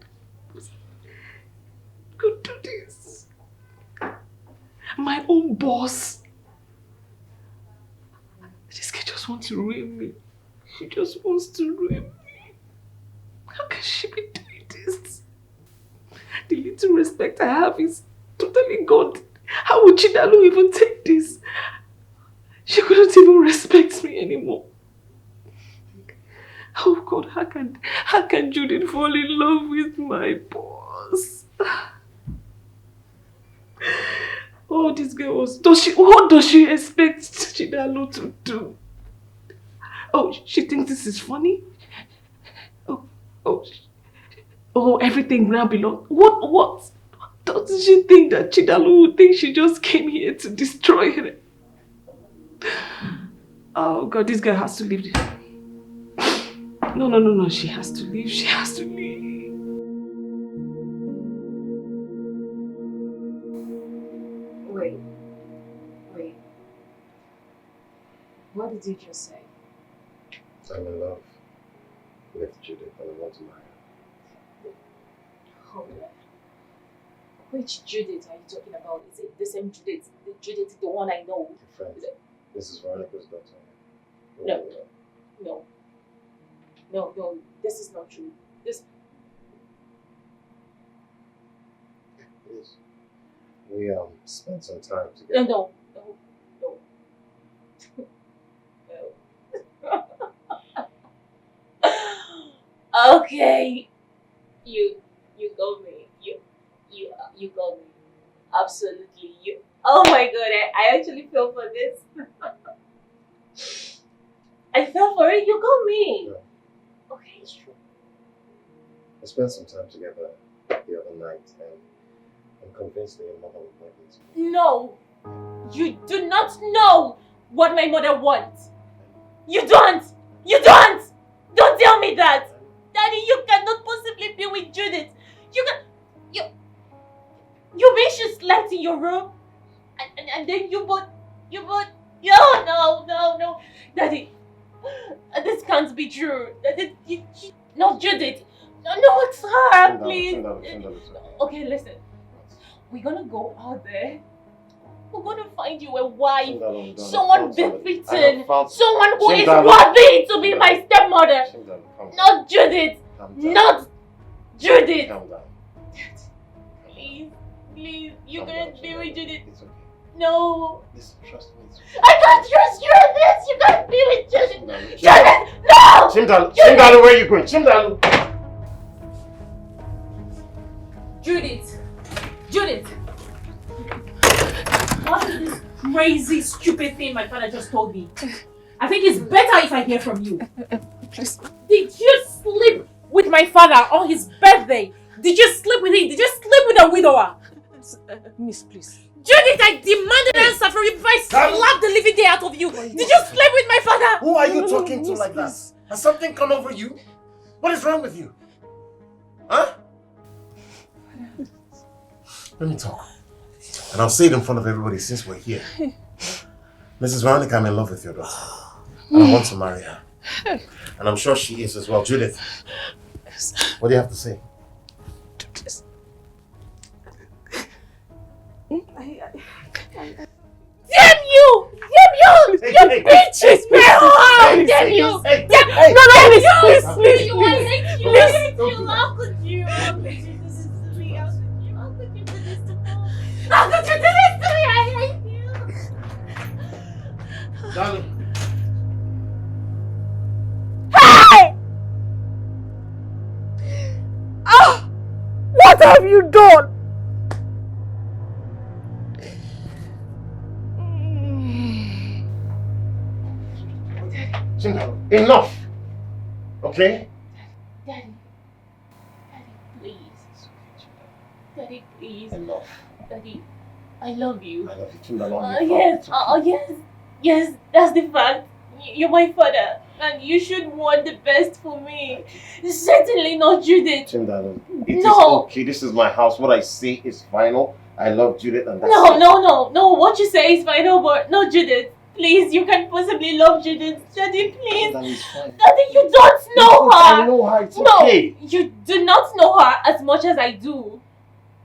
could do this. My own boss. This girl just wants to ruin me. She just wants to ruin me. How can she be doing this? The little respect I have is totally gone. How would Chidalu even take this? She couldn't even respect me anymore. Oh God, how can Judith fall in love with my boss? Oh, this girl was... what does she expect Chidalu to do? Oh, she thinks this is funny? Oh, everything now belongs... What? Doesn't she think that Chidalu would think she just came here to destroy her? Oh God, this girl has to leave. No, she has to leave. She has to leave. Wait. What did you just say? I'm in love with Judith and I want to marry her. Hold on. Which Judith are you talking about? Is it the same Judith? The Judith, the one I know? Friend, this is Veronica's daughter. No, this is not true. This... Yes. We spent some time together. No. Okay. You got me. You got me. Absolutely. Oh my God, I actually fell for this. I fell for it, you got me. Yeah. Okay. It's true. We spent some time together the other night and I'm convinced that your mother would like it. No, you do not know what my mother wants. You don't! You don't! Don't tell me that! Daddy, you cannot possibly be with Judith. You mean she slept in your room? And then you both, no. Daddy, this can't be true. Not Judith. No, it's her, please. Okay, listen. We're gonna go out there. We're gonna find you a wife. Someone befitting. Someone who is worthy to be my stepmother. Not Judith. Not Judith. Please, you can't be with Judith. No. Listen, trust me. I can't trust you in this. You can't be with Judith. Judith, no! Chimdalu, where are you going? Chimdalu! Judith. What is this crazy, stupid thing my father just told me? I think it's better if I hear from you. Please. Did you sleep with my father on his birthday? Did you sleep with him? Did you sleep with a widower? Miss, please. Judith, I demand an answer from you before I slap the living day out of you. Did you sleep with my father? Who are you talking to like that? Has something come over you? What is wrong with you? Huh? Let me talk. And I'll say it in front of everybody since we're here. Mrs. Veronica, I'm in love with your daughter. And I want to marry her. And I'm sure she is as well. Judith, what do you have to say? Damn you! You bitches! Damn you! No, please. I hate you! How could you? How could you do this to me? How could you do this to me? How could you do this to me? I hate you! Darling. Hey! What have you done? Enough! Okay? Daddy, please. Daddy, please. Enough. Daddy, I love you. I love you too. I love you. Yes, that's the fact. You're my father, and you should want the best for me. Certainly not Judith. Chimdalo, it is okay. This is my house. What I say is final. I love Judith, and that's it. No. What you say is final, but not Judith. Please, you can't possibly love Judith. Daddy, please. That is fine. Daddy, you don't know her. I know her. It's okay. No, you do not know her as much as I do.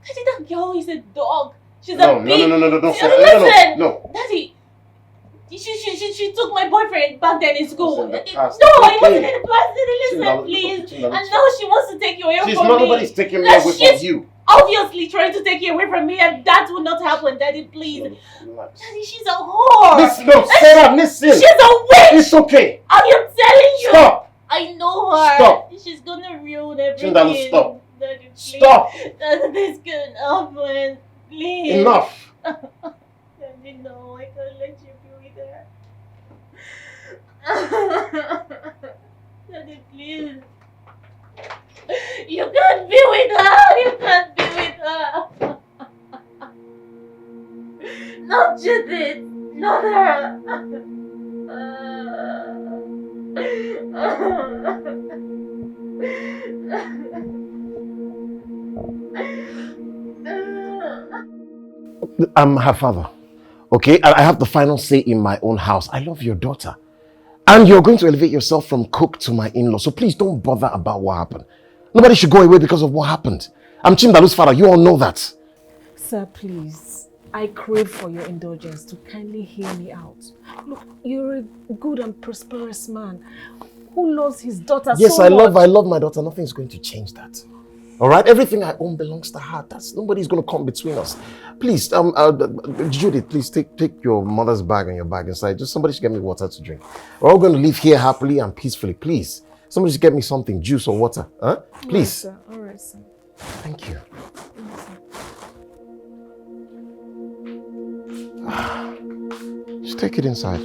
Daddy, that girl is a dog. She's a big... No. Don't say Listen. No. Daddy, she took my boyfriend back then in school. It wasn't in the past. Listen, please. And now she wants to take you away from me. Nobody's taking me away from you. Obviously trying to take you away from me, and that will not happen. Daddy, please. Relax. Daddy, she's a whore. Listen. She's a witch. It's okay. I am telling you. Stop. I know her. Stop. She's gonna ruin everything. Chimdalo, stop. Daddy, please. Stop. This could happen. Please. Enough. Daddy, no, I can't let you be with her. Daddy, please. You can't be with her. You can't be with her. Not Judith. Not her. I'm her father. Okay? I have the final say in my own house. I love your daughter. And you're going to elevate yourself from cook to my in-law. So please don't bother about what happened. Nobody should go away because of what happened. I'm Chimdalu's father. You all know that. Sir, please. I crave for your indulgence to kindly hear me out. Look, you're a good and prosperous man who loves his daughter so much. Yes, I love my daughter. Nothing's going to change that. All right? Everything I own belongs to her. Nobody's going to come between us. Please, Judith, please take your mother's bag and your bag inside. Just somebody should get me water to drink. We're all going to live here happily and peacefully. Please. Somebody should get me something, juice or water. Huh? Please. All right, sir. Thank you. Just take it inside.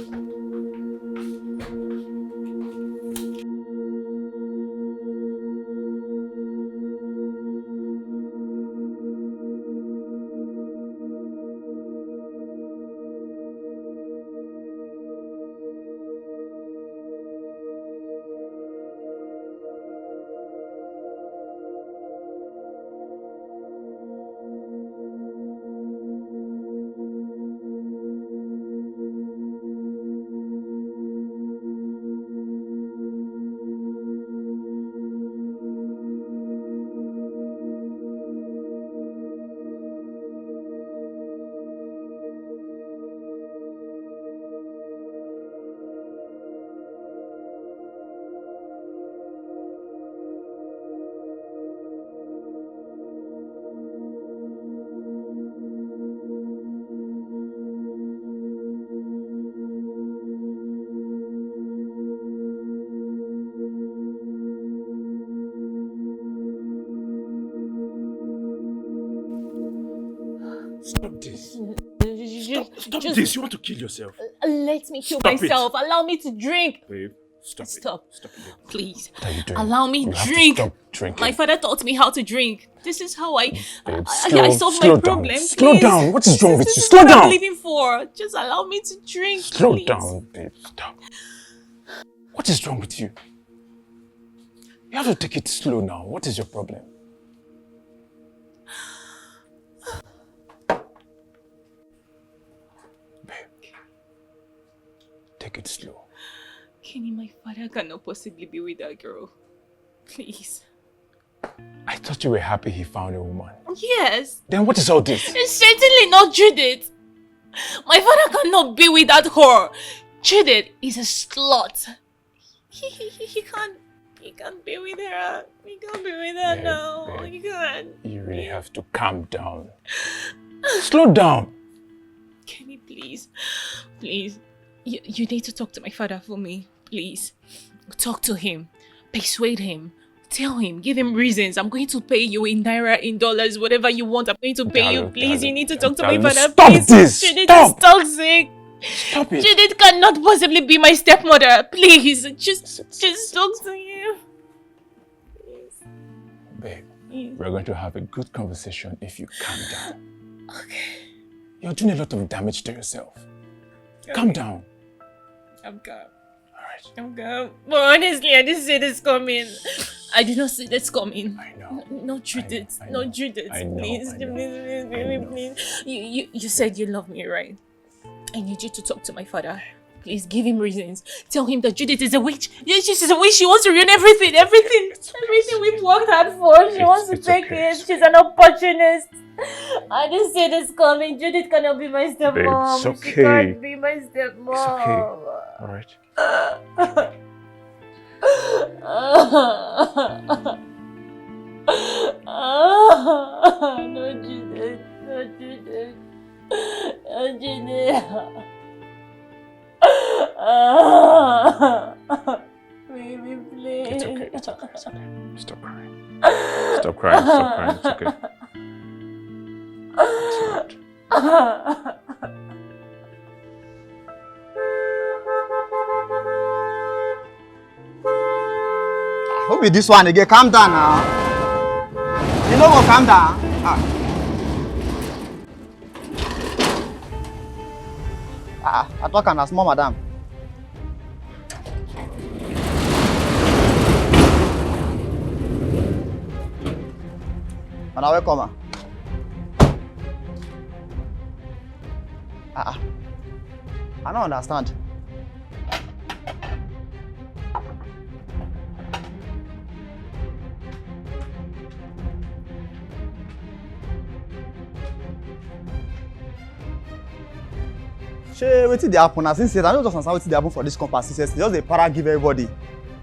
this. Stop this. You want to kill yourself. Let me kill Stop it. myself. Allow me to drink. Babe, stop. Stop. Stop it. Please. What are you doing? Allow me You have to drink. stop drinking. My father taught me how to drink. This is how I solve slow my down. problem. Slow Please. down. What is wrong with you? This is Slow what down. I'm living for. Just allow me to drink. Slow please. down, babe. Stop. What is wrong with you? You have to take it slow now. What is your problem? Babe, take it slow. Kenny, my father cannot possibly be with that girl. Please. I thought you were happy he found a woman. Yes. Then what is all this? It's certainly not Judith. My father cannot be with that whore. Judith is a slut. He can't be with her. He can't be with her now. He can't. You really have to calm down. Slow down. Kenny, please. Please. You need to talk to my father for me. Please. Talk to him. Persuade him. Tell him. Give him reasons. I'm going to pay you in naira, in dollars, whatever you want. I'm going to pay you. Please, you need to talk to my father. Stop Please. this. Judith Stop. is toxic. Stop it. Judith cannot possibly be my stepmother. Please. Just talk to him. Babe, Please. we're going to have a good conversation if you calm down. Okay. You're doing a lot of damage to yourself. Calm down. I'm calm. Alright. I'm calm. But honestly, I didn't see this coming. I did not see this coming. I know. No Judith. I know. No Judith. I know. Please, I know. please, baby, please. You said you love me, right? I need you to talk to my father. Please give him reasons. Tell him that Judith is a witch. Yes, she's a witch. She wants to ruin everything. Everything we've worked hard for. She wants to take it. She's an opportunist. I didn't see this coming. Judith cannot be my stepmom. Babe, it's okay. She can't be my stepmom. It's okay. Alright. No, Judith. No, Judith. No, Judith. Baby, please. It's okay. It's okay. It's okay. Stop crying. Stop crying. Stop crying. It's okay. It's alright. Who be this one again? Calm down now. You know what? Calm down. I talk and a small madam. And I welcome her. I don't understand. Shey, wetin dey happen? As since I don't just understand wetin dey happen for this company. Since just dey para give everybody.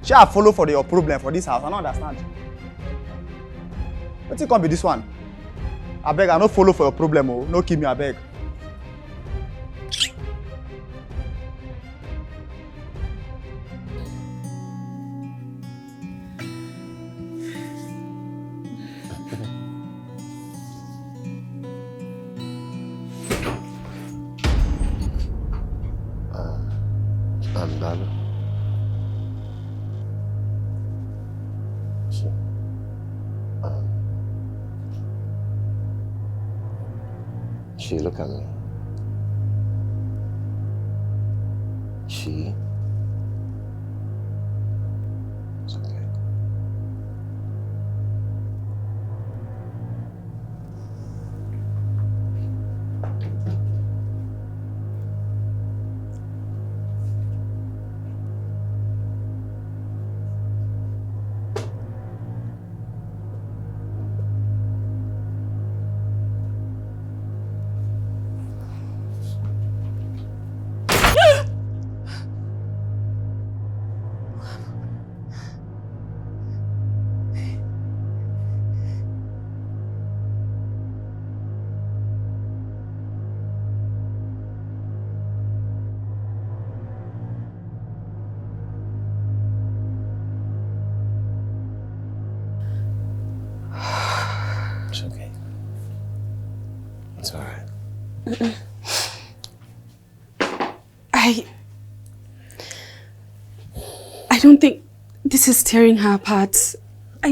Shey I follow for your problem for this house? I don't understand. Wetin come be this one? Abeg, I no follow for your problem o. No kill me abeg. Dad. She look at me. She. It's okay. I don't think this is tearing her apart.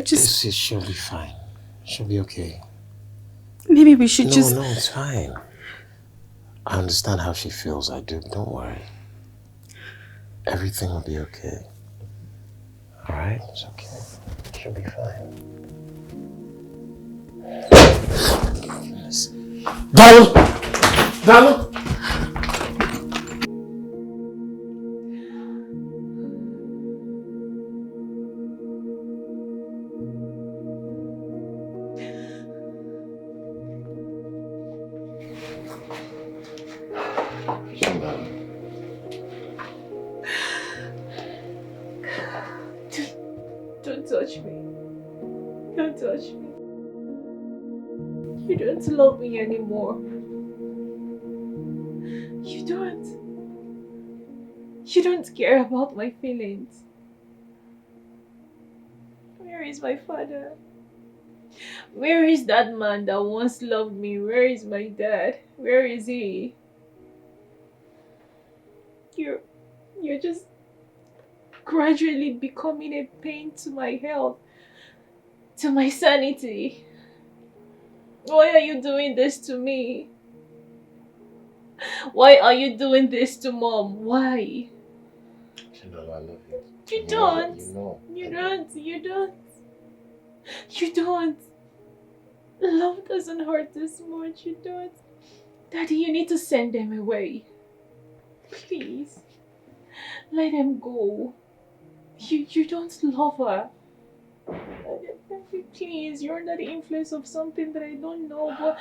She'll be fine. She'll be okay. Maybe we should just... No, it's fine. I understand how she feels. I do. Don't worry. Everything will be okay. Alright? It's okay. She'll be fine. Darling! Darling! Don't touch me. Don't touch me. You don't love me anymore. You don't. You don't care about my feelings. Where is my father? Where is that man that once loved me? Where is my dad? Where is he? You're just gradually becoming a pain to my health, to my sanity. Why are you doing this to me? Why are you doing this to Mom? Why? Chinelo, I love you. You don't. You know. You don't. You don't. You don't. Love doesn't hurt this much. You don't. Daddy, you need to send them away. Please. Let them go. You don't love her. Daddy, please, you're under the influence of something that I don't know, but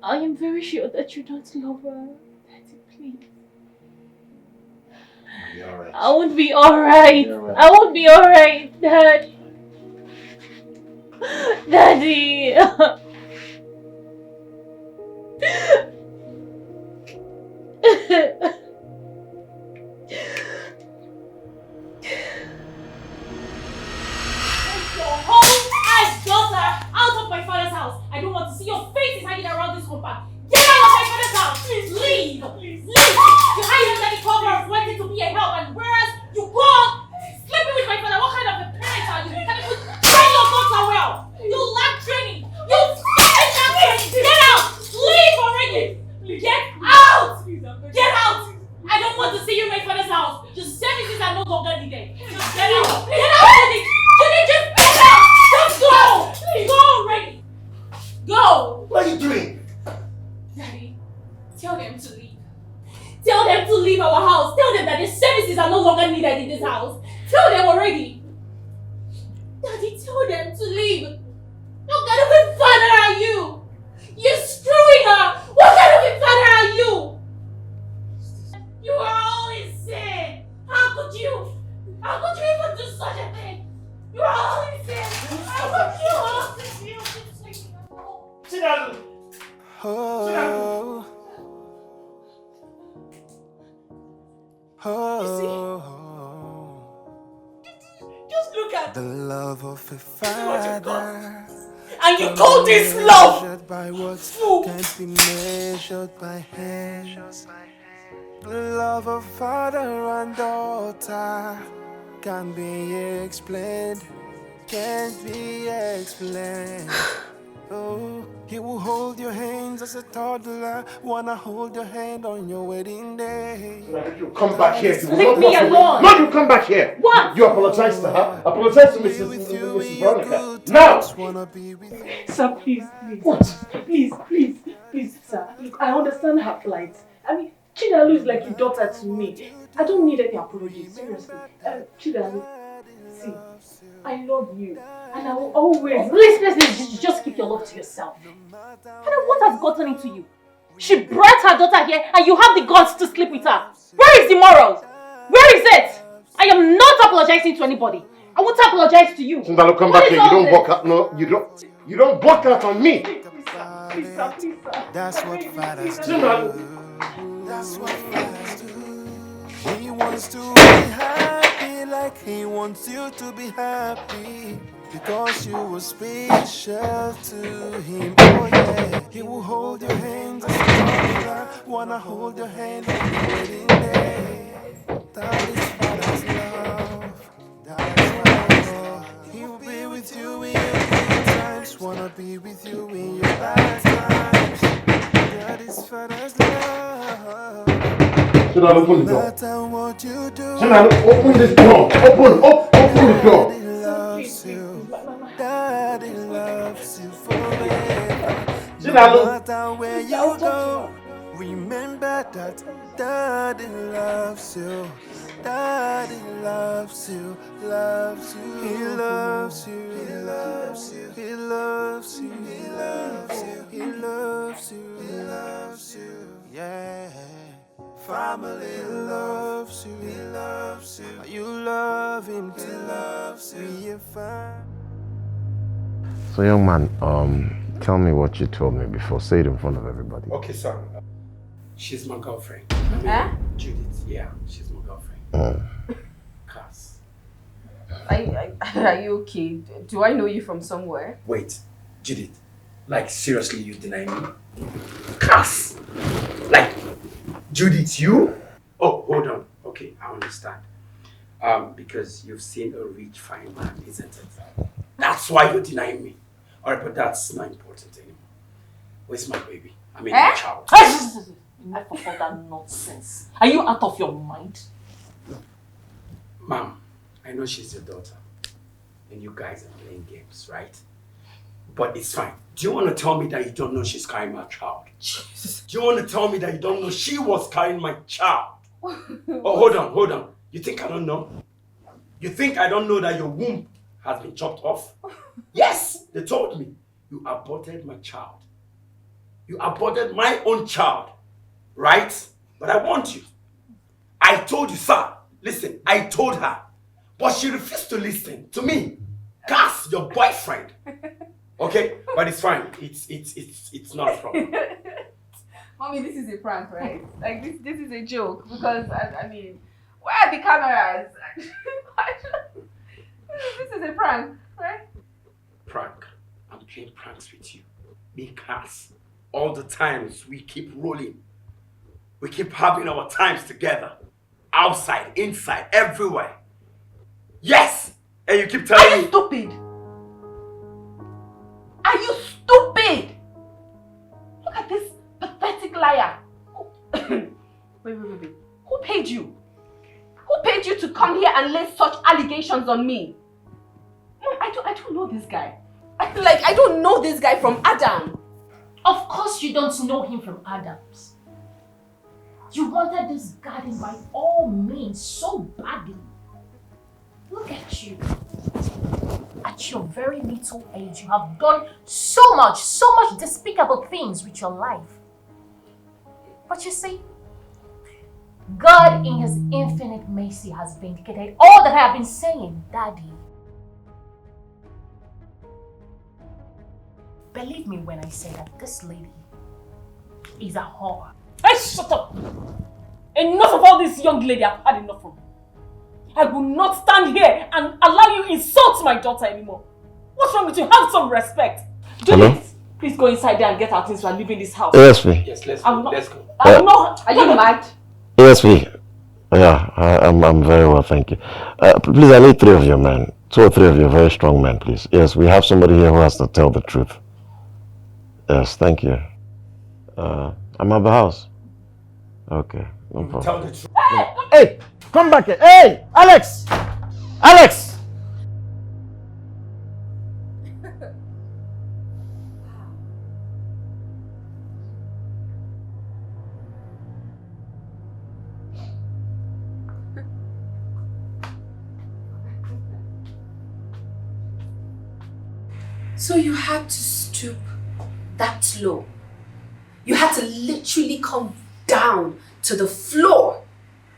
I am very sure that you don't love her. Daddy, please. You'll be alright. I won't be alright. Right. I won't be alright, Dad. Daddy. Out of my father's house. I don't want to see your faces hanging around this compound. Get out of my father's house. Please leave. Please leave. You hide under the cover of wanting to be a help, and whereas you go on sleeping with my father, what kind of a parent are you? You can't even train your daughter well. You lack training. You lack training. Get out. Leave already. Get out. Get out. I don't want to see you in my father's house. Your services are no longer needed. Just get out. Get out already. Judy, just get out. Just go. Go already. Go. What are you doing? Daddy, tell them to leave. Tell them to leave our house. Tell them that their services are no longer needed in this house. Tell them already. Daddy, tell them to leave. What kind of a father are you? You're screwing her. What kind of a father are you? You are all insane. How could you? How could you even do such a thing? You are all insane. How could you all this? Sit down. Oh. Oh. Just look at the love of a father. And you call this love? Measured by words, can't be measured by hands. The love of father and daughter can't be explained, can't be explained. Oh, he will hold your hands as a toddler, wanna hold your hand on your wedding day. You come back here. You will Leave not me walk away. alone. No, you come back here. What? You apologize to her. Apologize to Mrs. Veronica. Now. Sir, please. What? Please, sir. Look, I understand her plight. I mean, Chidalu is like a daughter to me. I don't need any apology, seriously. Chidalu, see, I love you. And I will always... Please, just keep your love to yourself. And then what has gotten into you? She brought her daughter here and you have the guts to sleep with her. Where is the morals? Where is it? I am not apologizing to anybody. I won't apologize to you. Sundalo, come back here. You don't walk out. No, you don't. You don't walk out on me. Please, sir. That's what fathers do. Sundalo. That's what fathers do. He wants to be happy like he wants you to be happy. Because you were special to him, oh yeah. He will hold your hands as you wanna hold your hand on your wedding day. That is Father's love. That is Father's love. He will be with you in your good times. Wanna be with you in your bad times. That is Father's love. Should I open the door? No matter what you do, Should I open this door? Open the door. Daddy loves you. Daddy loves you forever. No matter where you go, remember that Daddy loves you. Daddy loves you, loves you. He loves you, he loves you, he loves you, he loves you, he loves you, he loves you. Yeah. Family loves you, he loves you. You love him, he loves you. So, young man, tell me what you told me before. Say it in front of everybody. Okay, son. She's my girlfriend. Judith. Yeah, she's my girlfriend. Cass. Are you okay? Do I know you from somewhere? Wait, Judith. Like, seriously, you deny me? Cass! Like, Judith, you? Oh, hold on. Okay, I understand. Because you've seen a rich, fine man, isn't it? That's why you're denying me. Alright, but that's not important anymore. Where's my baby? I mean, my child. Enough of all that nonsense. Are you out of your mind? Mom, I know she's your daughter. And you guys are playing games, right? But it's fine. Do you want to tell me that you don't know she's carrying my child? Jesus. Do you want to tell me that you don't know she was carrying my child? Oh, hold on. You think I don't know? You think I don't know that your womb has been chopped off? Yes, they told me. You aborted my child. You aborted my own child, right? But I want you. I told you, sir. Listen, I told her. But she refused to listen to me. Cass, your boyfriend. Okay? But it's fine. It's not a problem. Mommy, this is a prank, right? Like, this is a joke. Because, I mean, where are the cameras? This is a prank, right? Prank. I'm playing pranks with you. Me, Cass. All the times we keep rolling. We keep having our times together. Outside, inside, everywhere. Yes! And you keep telling me... Are you stupid? Are you stupid? Look at this pathetic liar. Wait. Who paid you? Who paid you to come here and lay such allegations on me? Mom, I don't know this guy. I don't know this guy from Adam. Of course you don't know him from Adam's. You wanted this garden by all means so badly. Look at you. At your very little age, you have done so much despicable things with your life. But you see, God in his infinite mercy has vindicated all that I have been saying, Daddy. Believe me when I say that this lady is a whore. Hey, shut up! Enough of all this young lady, I've had enough from you. I will not stand here and allow you insult my daughter anymore. What's wrong with you? Have some respect. Judith, please go inside there and get our things. We are leaving this house. ASP. Yes, let's go. Let's go. I'm not. Are you mad? ASP. Yeah, I'm very well, thank you. Please, I need 3 of you, men. 2 or 3 of you, very strong men, please. Yes, we have somebody here who has to tell the truth. Yes, thank you. I'm at the house. Okay, no problem. Tell the truth. Hey, come back here. Hey, Alex! Alex! So you had to stoop that low. You had to literally come down to the floor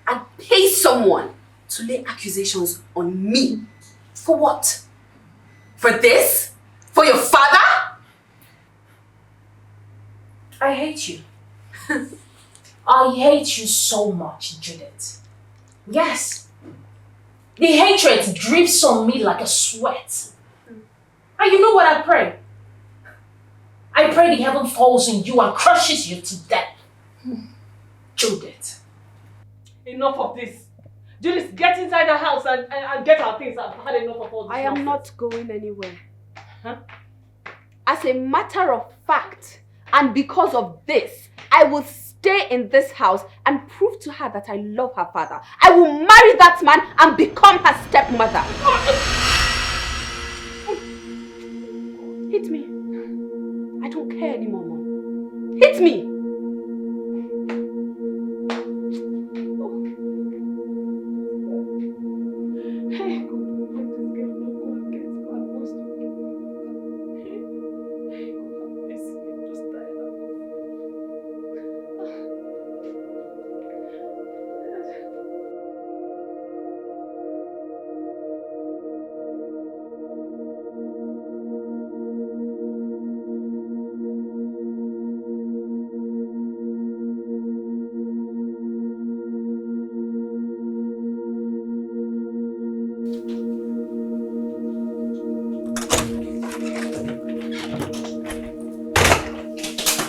and pay someone to lay accusations on me. For what? For this? For your father? I hate you. I hate you so much, Judith. Yes. The hatred drips on me like a sweat. And you know what I pray? I pray the heaven falls on you and crushes you to death. Judith. Enough of this. Judith, get inside the house and get our things. I've had enough of all this. I am not going anywhere. Huh? As a matter of fact, and because of this, I will stay in this house and prove to her that I love her father. I will marry that man and become her stepmother. Hit me. I don't care anymore, Mom. Hit me.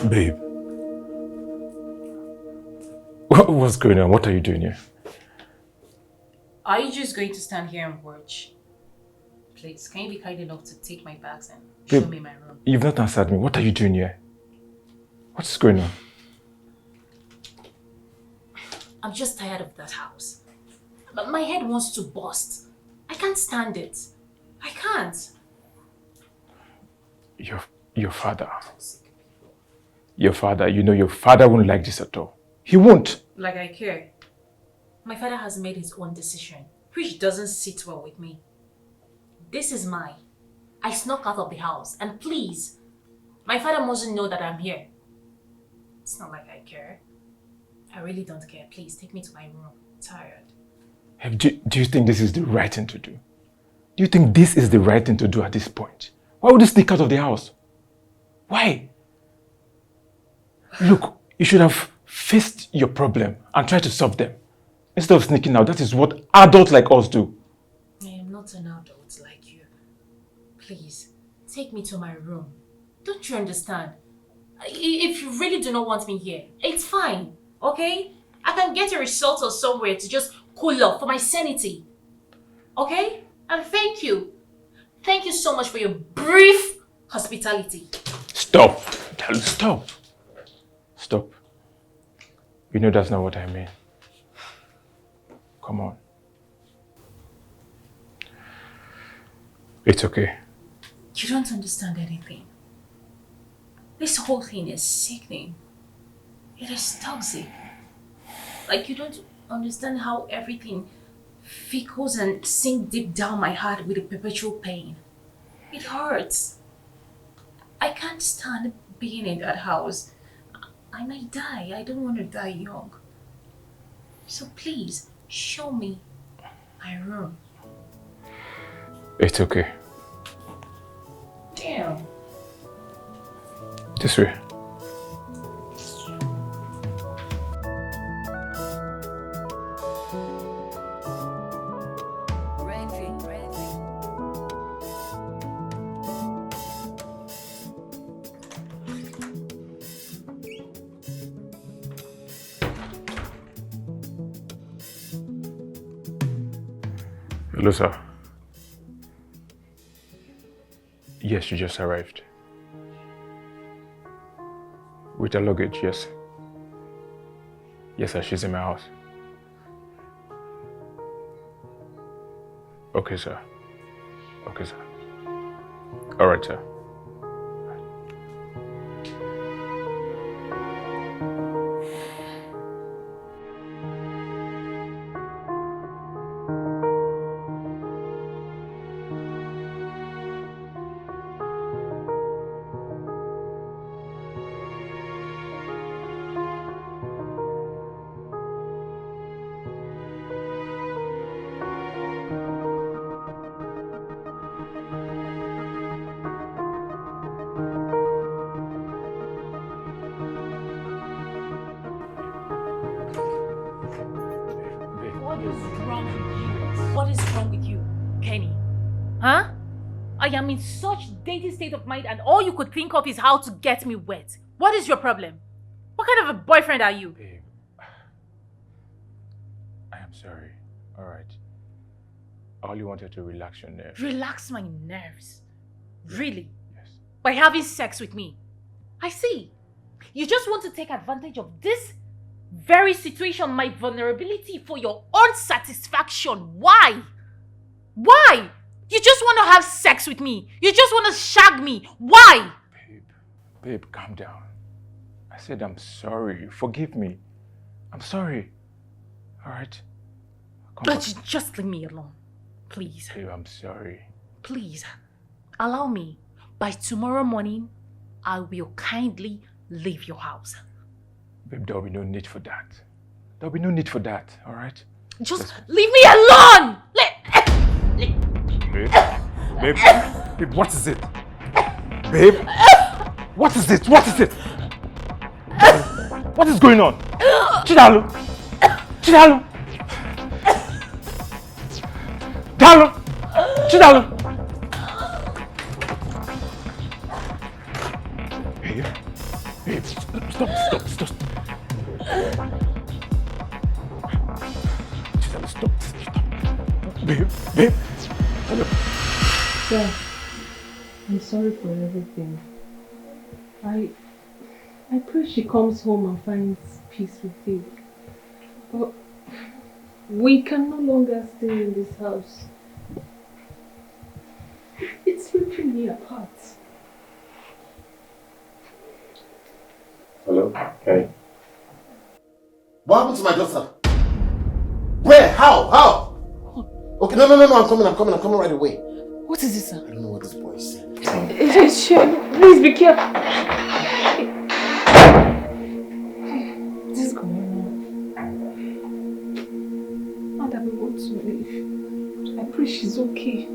Babe. What's going on? What are you doing here? Are you just going to stand here and watch? Please, can you be kind enough to take my bags and show me my room? You've not answered me. What are you doing here? What's going on? I'm just tired of that house. But my head wants to burst. I can't stand it. I can't. Your father. Your father, you know your father won't like this at all. He won't. Like I care. My father has made his own decision, which doesn't sit well with me. This is mine. I snuck out of the house, and please, my father mustn't know that I'm here. It's not like I care. I really don't care. Please, take me to my room. I'm tired. Do you think this is the right thing to do? Do you think this is the right thing to do at this point? Why would you sneak out of the house? Why? Look, you should have faced your problem and tried to solve them. Instead of sneaking out, that is what adults like us do. I am not an adult like you. Please, take me to my room. Don't you understand? If you really do not want me here, it's fine, okay? I can get a resort or somewhere to just cool off for my sanity. Okay? And thank you. Thank you so much for your brief hospitality. Stop. Stop. Stop. You know that's not what I mean. Come on. It's okay. You don't understand anything. This whole thing is sickening. It is toxic. Like you don't understand how everything fickles and sink deep down my heart with a perpetual pain. It hurts. I can't stand being in that house. I might die. I don't want to die young. So please, show me my room. It's okay. Damn. This way. Hello, sir. Yes, you just arrived. With her luggage, yes. Yes, sir, she's in my house. Okay, sir. Okay, sir. All right, sir. wrong with you? What is wrong with you, Kenny? Huh? I am in such dating state of mind and all you could think of is how to get me wet. What is your problem? What kind of a boyfriend are you? Babe, I am sorry. Alright. I only wanted to relax your nerves. Relax my nerves? Really? Yes. By having sex with me? I see. You just want to take advantage of this very situation, my vulnerability, for your own satisfaction. Why? Why? You just want to have sex with me. You just want to shag me. Why? Babe, calm down. I said I'm sorry. Forgive me. I'm sorry. Alright? But just leave me alone. Please. Babe, I'm sorry. Please. Allow me. By tomorrow morning, I will kindly leave your house. Babe, there'll be no need for that. There'll be no need for that, alright? Just leave me alone! Babe? Babe, what is it? Babe? What is it? What is it? What is going on? Chidalu! Chidalu! Dalu! Chidalu! Babe, stop. Chidalu, stop. Babe. Hello. Sir, I'm sorry for everything. I pray she comes home and finds peace with you. But we can no longer stay in this house. It's ripping me apart. Hello? Hey. What happened to my daughter? Where? How? Okay, no, I'm coming right away. What is this, sir? I don't know what this boy is saying. It is shame. Please be careful. What is going on? Now that we want to leave, I pray she's okay.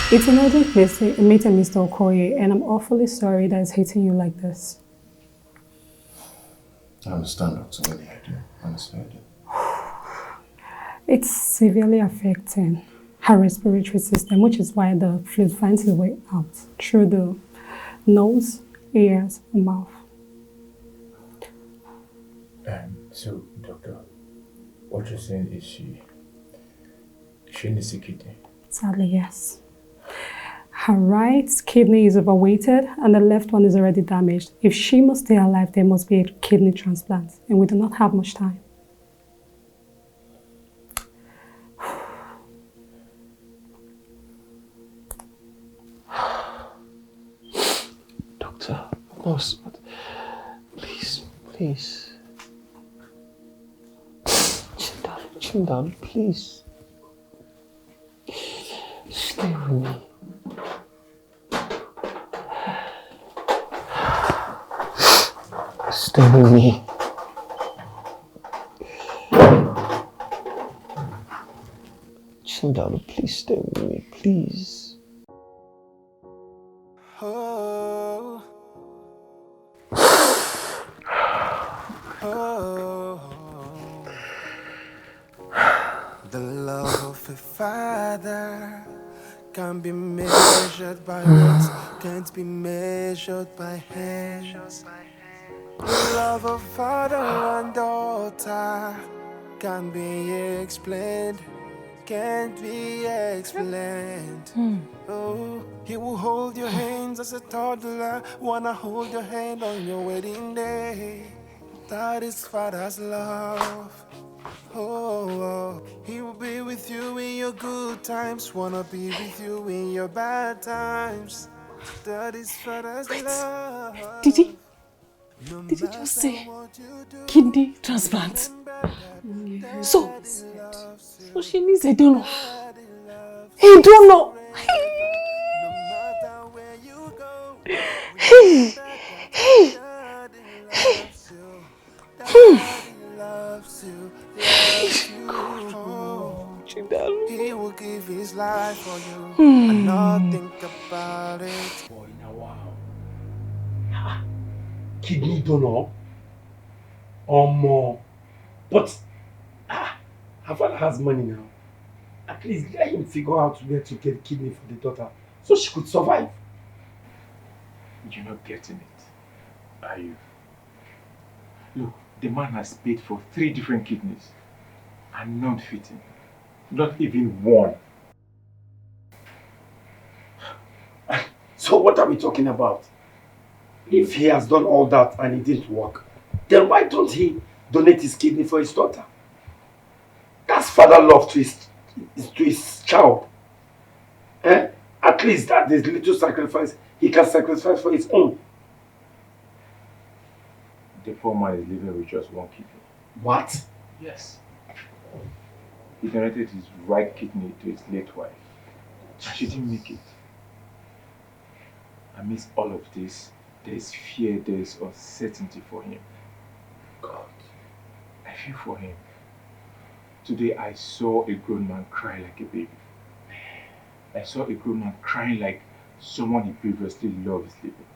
It's an urgent meeting, Mr. Okoye, and I'm awfully sorry that it's hitting you like this. I understand, Dr. Winnie, I do. Honestly, I do. It's severely affecting her respiratory system, which is why the fluid finds its way out through the nose, ears, and mouth. So, doctor, what you're saying is she needs a kidney? Sadly, yes. Her right kidney is overweighted and the left one is already damaged. If she must stay alive, there must be a kidney transplant, and we do not have much time. Doctor, nurse, please. Chin down, please. Stay with me. Stay with me. Chin down, please stay with me, please. Oh. The love of a father can't be measured by words, can't be measured by hands. The love of father and daughter can't be explained, can't be explained. Oh, he will hold your hands as a toddler, wanna hold your hand on your wedding day. That is father's love. Oh, he will be with you in your good times, wanna be with you in your bad times. That is father's love. Did he just say kidney transplant? So she needs a donor. A donor. He will give his life for you and not think about it. Boy, now wow. Kidney donor? or more. But her father has money now. At least let him figure out where to get kidney for the daughter so she could survive. You're not getting it, are you? Look, the man has paid for 3 different kidneys and none fitting. Not even one. So what are we talking about? If he has done all that and it didn't work, then why don't he donate his kidney for his daughter? That's father love to his child. At least that is little sacrifice he can sacrifice for his own. The poor man is living with just 1 kidney. What? Yes. He donated his right kidney to his late wife. And she didn't make it. Amidst all of this, there is fear, there is uncertainty for him. God, I feel for him. Today I saw a grown man cry like a baby. I saw a grown man crying like someone he previously loved is living.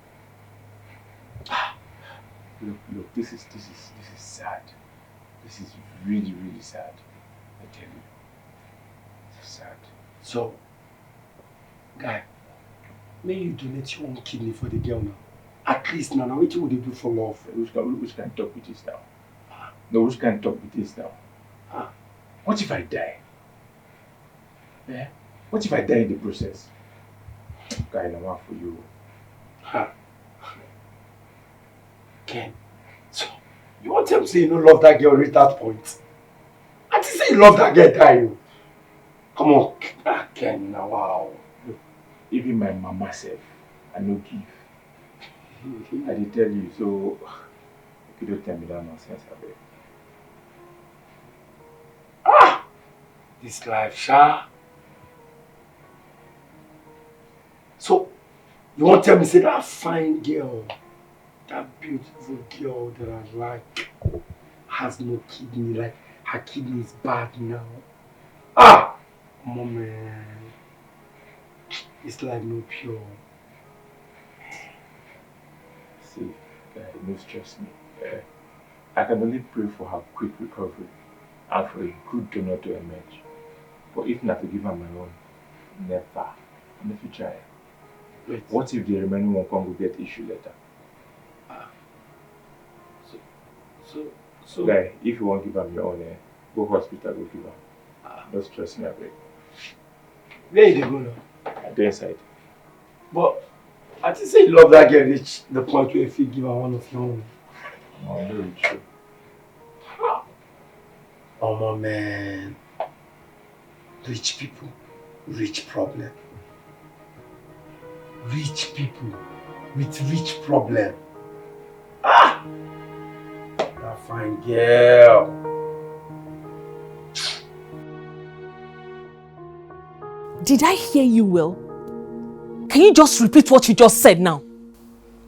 Look, this is sad. This is really, really sad. I tell you. It's sad. So, guy, may you donate your own kidney for the girl now. At least now, what would you do for love? Which can talk with this now? No, which can talk with this now? What if I die? Yeah? What if I die in the process? Guy, I'm out for you. Ken, so you want to say you don't love that girl reach that point? I just say you love that girl, die. Come on, Ken, now wow. Look, even my mama said, I no give. I did tell you, so you don't tell me that nonsense, I beg. This life, Sha. So, you want to tell me, say that fine girl, that beautiful girl that I like, has no kidney, like her kidney is bad now. Mom, man. It's like no pure. See, no stress me. I can only pray for her quick recovery and for a good donor to emerge. But if not to give her my own, never. And if you try, wait. What if the remaining one can't go get issue later? So guy, if you want to give her your own, go hospital, go give her. Don't stress me, I beg. Where did they go now? I go inside. But I just say you love that girl reach the point where if you give her one of your own. No, no, it's true. Oh my man. Rich people, rich problem. Rich people with rich problem. That fine girl. Did I hear you well? Can you just repeat what you just said now?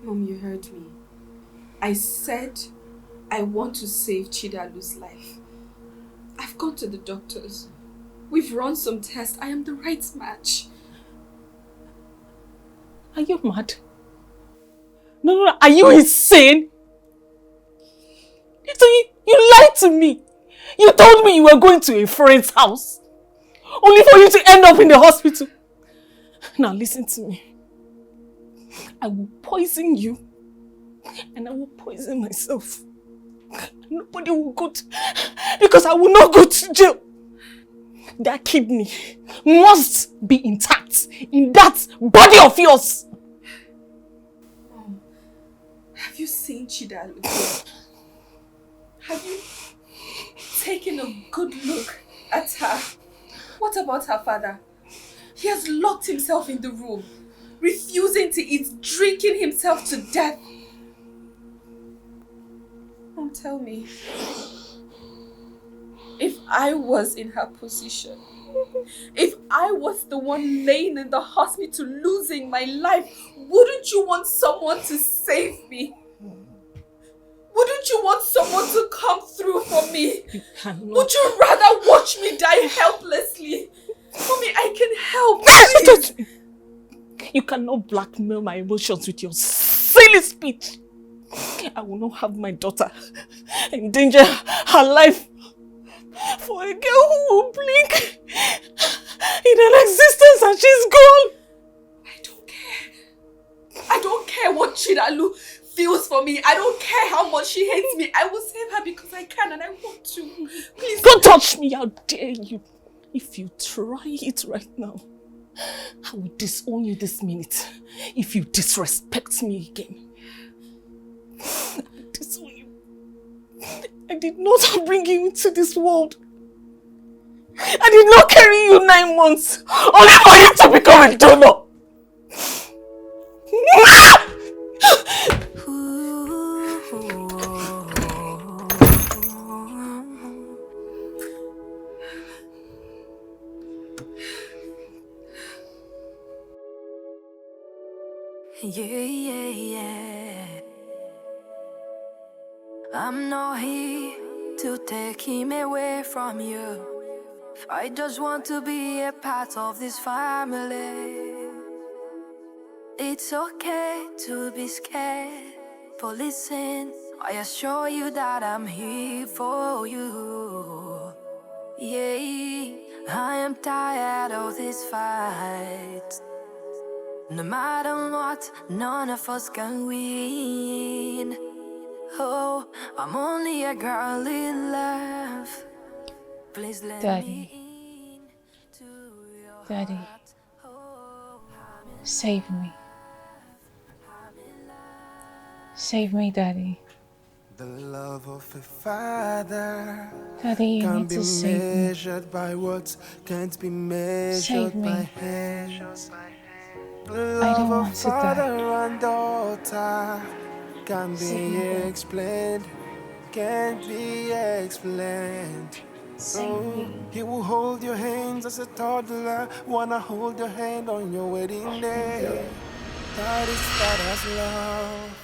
Mom, you heard me. I said I want to save Chidalu's life. I've gone to the doctors. We've run some tests. I am the right match. Are you mad? No. Are you insane? You lied to me. You told me you were going to a friend's house. Only for you to end up in the hospital. Now listen to me. I will poison you. And I will poison myself. Nobody will go to... Because I will not go to jail. That kidney must be intact in that body of yours. Mom, have you seen Chidalu? Have you taken a good look at her? What about her father? He has locked himself in the room, refusing to eat, drinking himself to death. Mom, tell me, if I was in her position, if I was the one laying in the hospital losing my life, wouldn't you want someone to save me? Wouldn't you want someone to come through for me? You cannot. Would you rather watch me die helplessly? Mommy, I can help, please. You cannot blackmail my emotions with your silly speech. I will not have my daughter endanger her life for a girl who will blink in an existence and she's gone. I don't care what Chidalu feels for me. I don't care how much she hates me. I will save her because I can and I want to. Please don't touch me, how dare you. If you try it right now, I will disown you this minute. If you disrespect me again, I will disown you. I did not bring you into this world. I did not carry you 9 months only for you to become a donor. Yeah. I'm not here to take him away from you. I just want to be a part of this family. It's okay to be scared, but listen, I assure you that I'm here for you. Yeah, I am tired of this fight. No matter what, none of us can win. Oh, I'm only a girl in love. Please let Daddy. Daddy. Save me. Save me, Daddy. The love of a father Daddy, you can't need be to save me. measured by words, can't be measured by hands. The I don't love of want to die. father and daughter can't Save me, be Daddy. explained, can't be explained. Save me. He will hold your hands as a toddler, wanna hold your hand on your wedding day. That is father's love.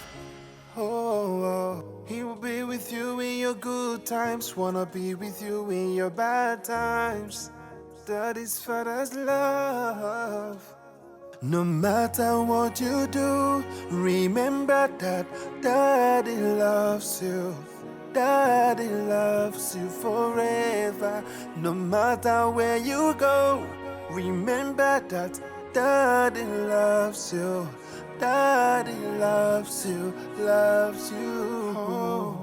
Oh, he will be with you in your good times, wanna be with you in your bad times. That is father's love. No matter what you do, remember that Daddy loves you. Daddy loves you forever. No matter where you go, remember that Daddy loves you. Daddy loves you, loves you. Oh,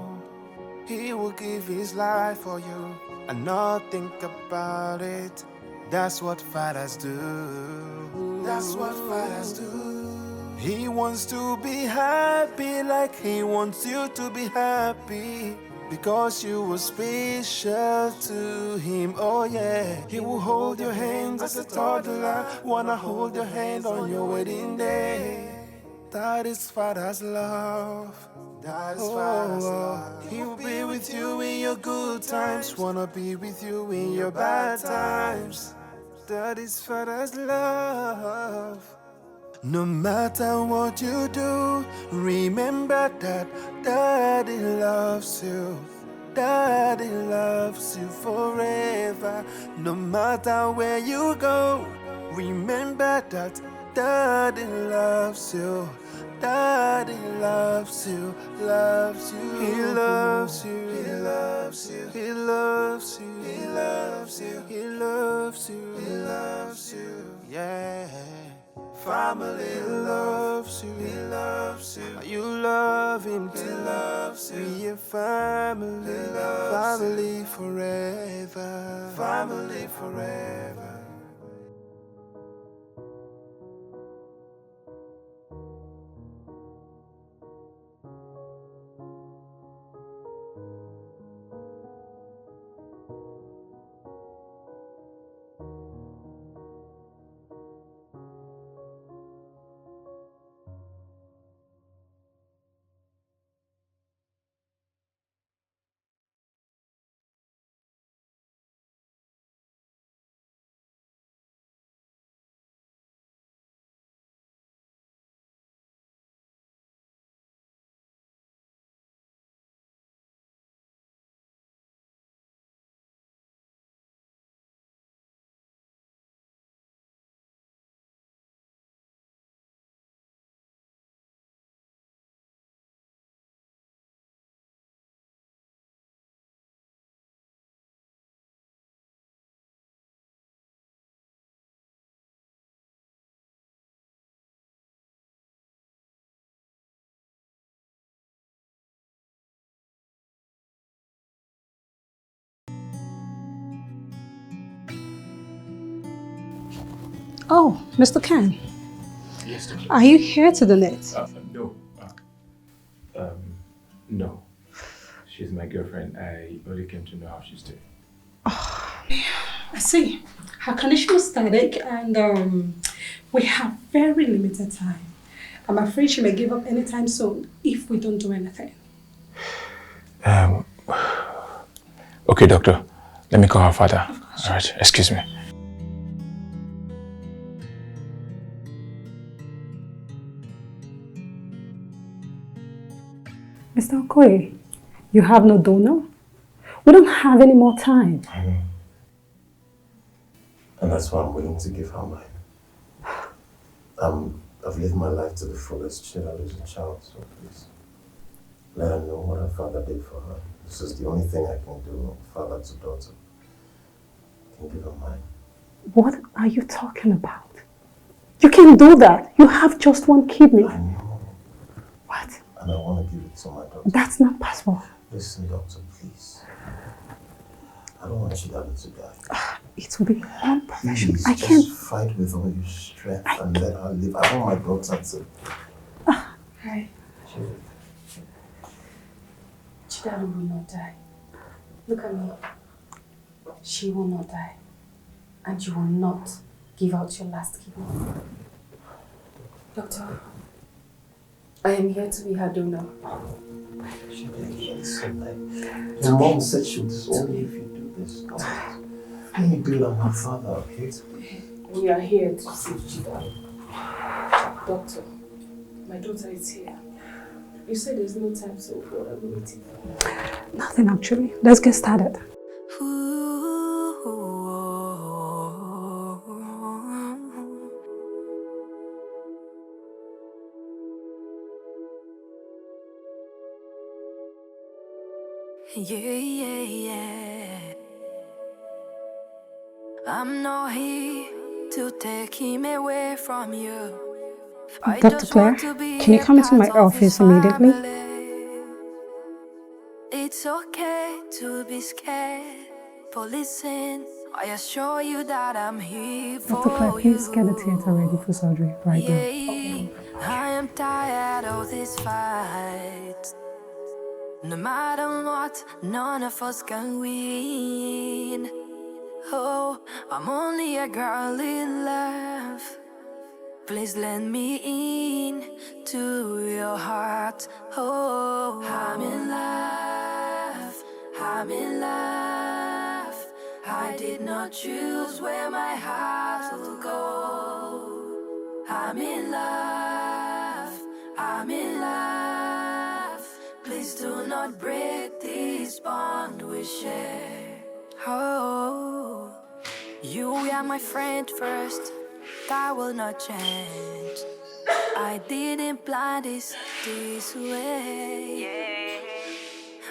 he will give his life for you and not think about it. That's what fathers do. That's what fathers do. He wants to be happy like he wants you to be happy. Because you were special to him, oh yeah. He will hold your hands as a toddler, wanna hold your hand on your wedding day. That is father's love. That is father's love. He will be with you in your good times, wanna be with you in your bad times. That is father's love. No matter what you do, remember that Daddy loves you. Daddy loves you forever. No matter where you go, remember that Daddy loves you. Daddy loves you, loves you. He loves you, he loves you, he loves you, he loves you, he loves you, he loves you. Yeah. Family loves you, he loves you. You love him too, he loves you. We are family, family forever, family forever. Oh, Mr. Ken, Yes, doctor. are you here to donate? No. No. She's my girlfriend. I only came to know how she's doing. I see. Her condition is static and we have very limited time. I'm afraid she may give up anytime soon if we don't do anything. Okay, doctor. Let me call her father. All right, excuse me. Mr. Okoye, you have no donor? We don't have any more time. I know. And that's why I'm willing to give her mine. I've lived my life to the fullest. She had lose a child, so please let her know what her father did for her. This is the only thing I can do, father to daughter. I can give her mine. What are you talking about? You can't do that. You have just one kidney. I know. What? And I want to give it to my daughter. That's not possible. Listen, doctor, please. I don't want Chidali to die. It will be unprofessional. Please, I just can't. fight with all your strength and let her live. I want my daughter to... Hi. Chidali will not die. Look at me. She will not die. And you will not give out your last kidney. Doctor, I am here to be her donor. Your mom said she would disown me if you do this. Let me build on her father, okay? We are here to save Chidali. Doctor, my daughter is here. You said there's no time, so what are we waiting for? Nothing actually. Let's get started. Yeah. I'm not here to take him away from you. I Dr. just Claire, want to be can you a come into my part of his office immediately? family. It's okay to be scared, but listen, I assure you that I'm here Dr. Claire, for please get the you. theater ready for surgery right now. Yeah, I am tired of this fight. No matter what, none of us can win. Oh, I'm only a girl in love. Please let me in to your heart. Oh, I'm in love. I'm in love. I did not choose where my heart will go. I'm in love. I'm in love. Please do not break this bond we share. Oh, you are my friend first. That will not change. I didn't plan this way.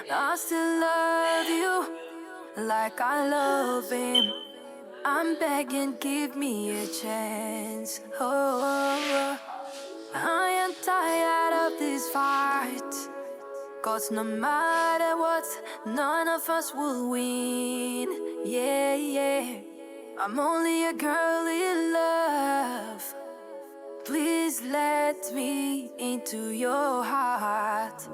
I still love you like I love him. I'm begging, give me a chance. Oh, I am tired of this fight. 'Cause no matter what, none of us will win. Yeah. I'm only a girl in love. Please let me into your heart.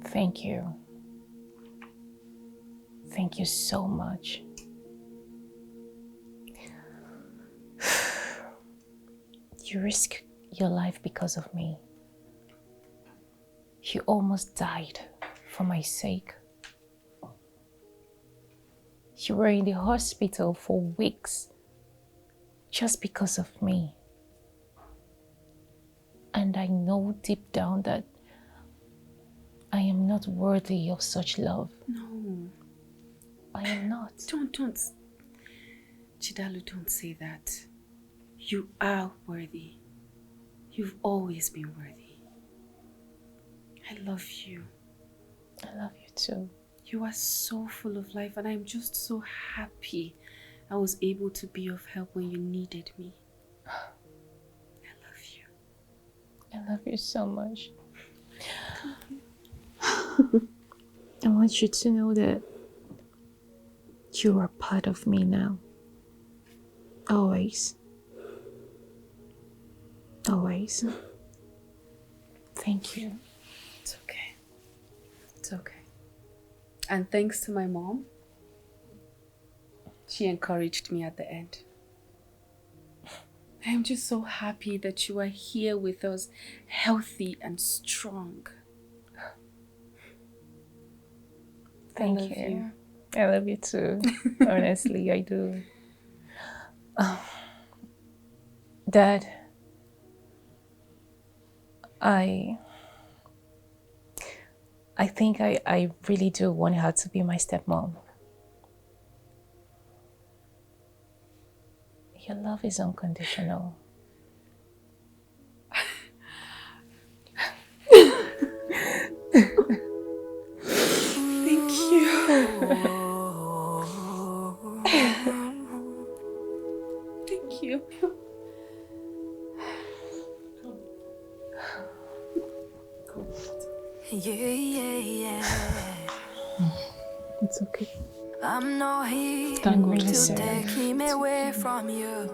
Thank you. Thank you so much. You risked your life because of me. You almost died for my sake. You were in the hospital for weeks just because of me. And I know deep down that I am not worthy of such love. No. I am not. Don't. Chidalu, don't say that. You are worthy. You've always been worthy. I love you. I love you too. You are so full of life, and I'm just so happy I was able to be of help when you needed me. I love you. I love you so much. I want you to know that You are part of me now. Always. Always. Thank you. It's okay. It's okay. And thanks to my mom, she encouraged me at the end. I'm just so happy that you are here with us, healthy and strong. Thank you. I love you too. Honestly, I do. Dad, I think I really do want her to be my stepmom. Your love is unconditional. Thank you. Thank you. Yeah. It's okay. I'm not here I'm really to sorry. take him away from you.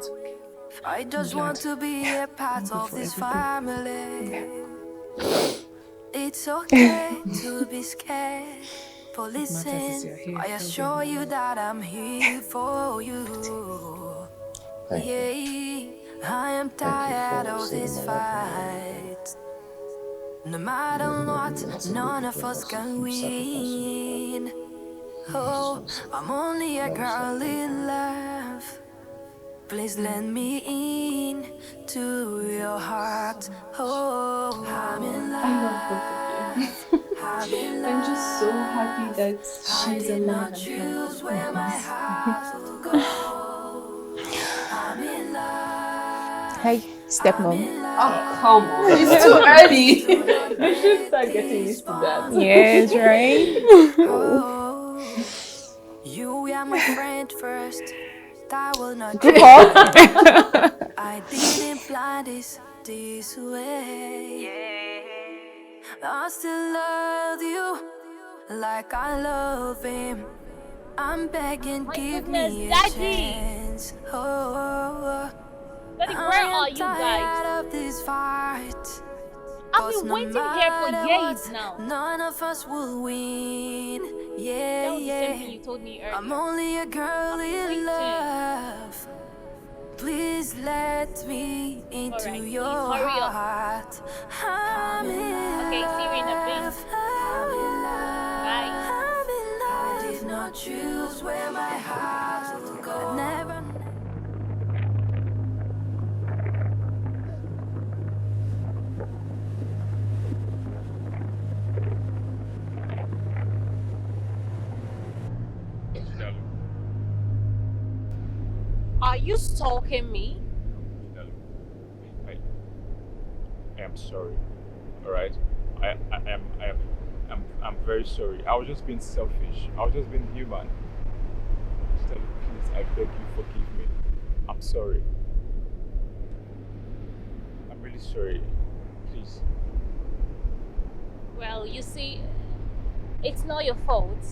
I just want to be a part of this family. It's okay to be scared, but listen, I assure you that I'm here for you. Yeah, I am tired of this fight. No matter what, none of us can win. Oh, I'm only a girl in love. Please let me in to your heart. Oh, I'm in love. I love both of you. I'm just so happy that she's alive and Choose where my heart will go. I'm in love. Hey, stepmom. Oh, come on. It's too early. You should start getting used to that. Yes, right? You are my friend first. That will not Group change. up. I didn't plan this way. I still love you like I love him. I'm begging, give me a chance. Oh, Daddy, where are you tired guys? of this fight. I've been waiting here for years now. None of us will win. That Yeah, was the same thing you told me earlier. I'm only a girl in love. Please let me into your hurry up. heart. I'm in Okay, see you in a bit. I'm in love. Bye. I'm in love. I did not choose where my heart will go. I never. Are you stalking me? I am sorry. All right. I'm very sorry. I was just being selfish. I was just being human. Stella, please, I beg you, forgive me. I'm sorry. I'm really sorry. Please. Well, you see, it's not your fault.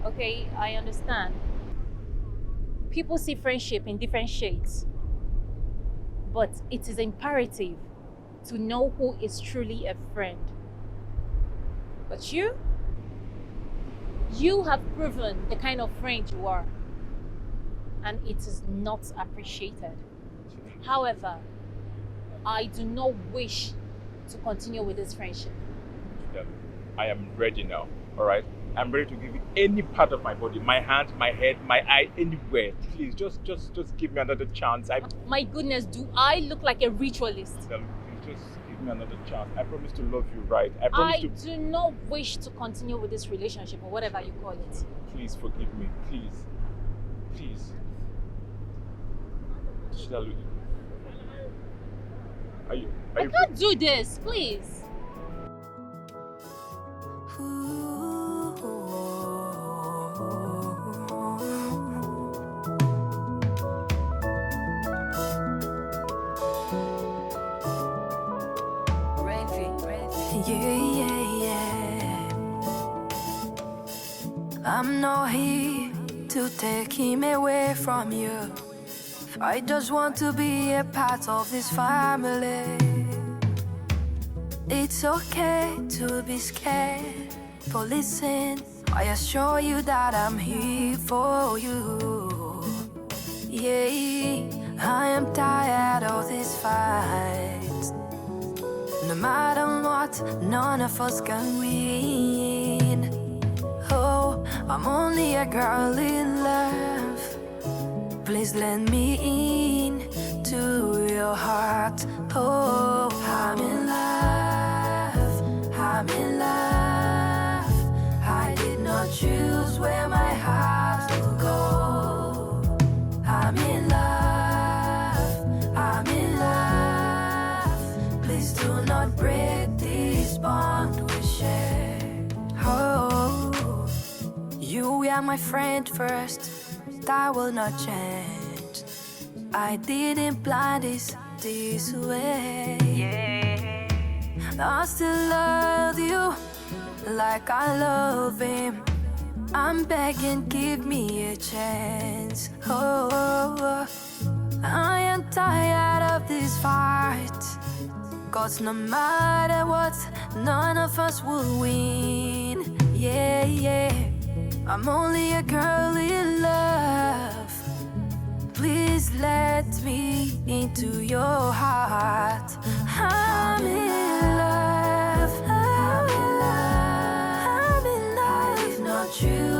Okay, I understand. People see friendship in different shades. But it is imperative to know who is truly a friend. But you have proven the kind of friend you are. And it is not appreciated. However, I do not wish to continue with this friendship. I am ready now, all right? I'm ready to give you any part of my body, my hand, my head, my eye, anywhere. Please, just give me another chance. My goodness, do I look like a ritualist? Please just give me another chance. I promise to love you right. I do not wish to continue with this relationship or whatever you call it. Please forgive me, please. Please. Shidalu, I can't do this, please. Yeah. I'm not here to take him away from you. I just want to be a part of this family. It's okay to be scared, but listen, I assure you that I'm here for you. Yeah, I am tired of this fight. No matter what, none of us can win. Oh, I'm only a girl in love. Please let me in to your heart. Oh, I'm in love, I'm in love. I did not choose where my heart will go. I'm in love, I'm in love. Please do not break this bond we share. Oh, you were my friend first, that will not change. I didn't plan this way. I still love you like I love him. I'm begging, give me a chance. Oh, I am tired of this fight. 'Cause no matter what, none of us will win. Yeah, I'm only a girl in love. Please let me into your heart. I'm in love, I'm in love, I'm in love. If not you,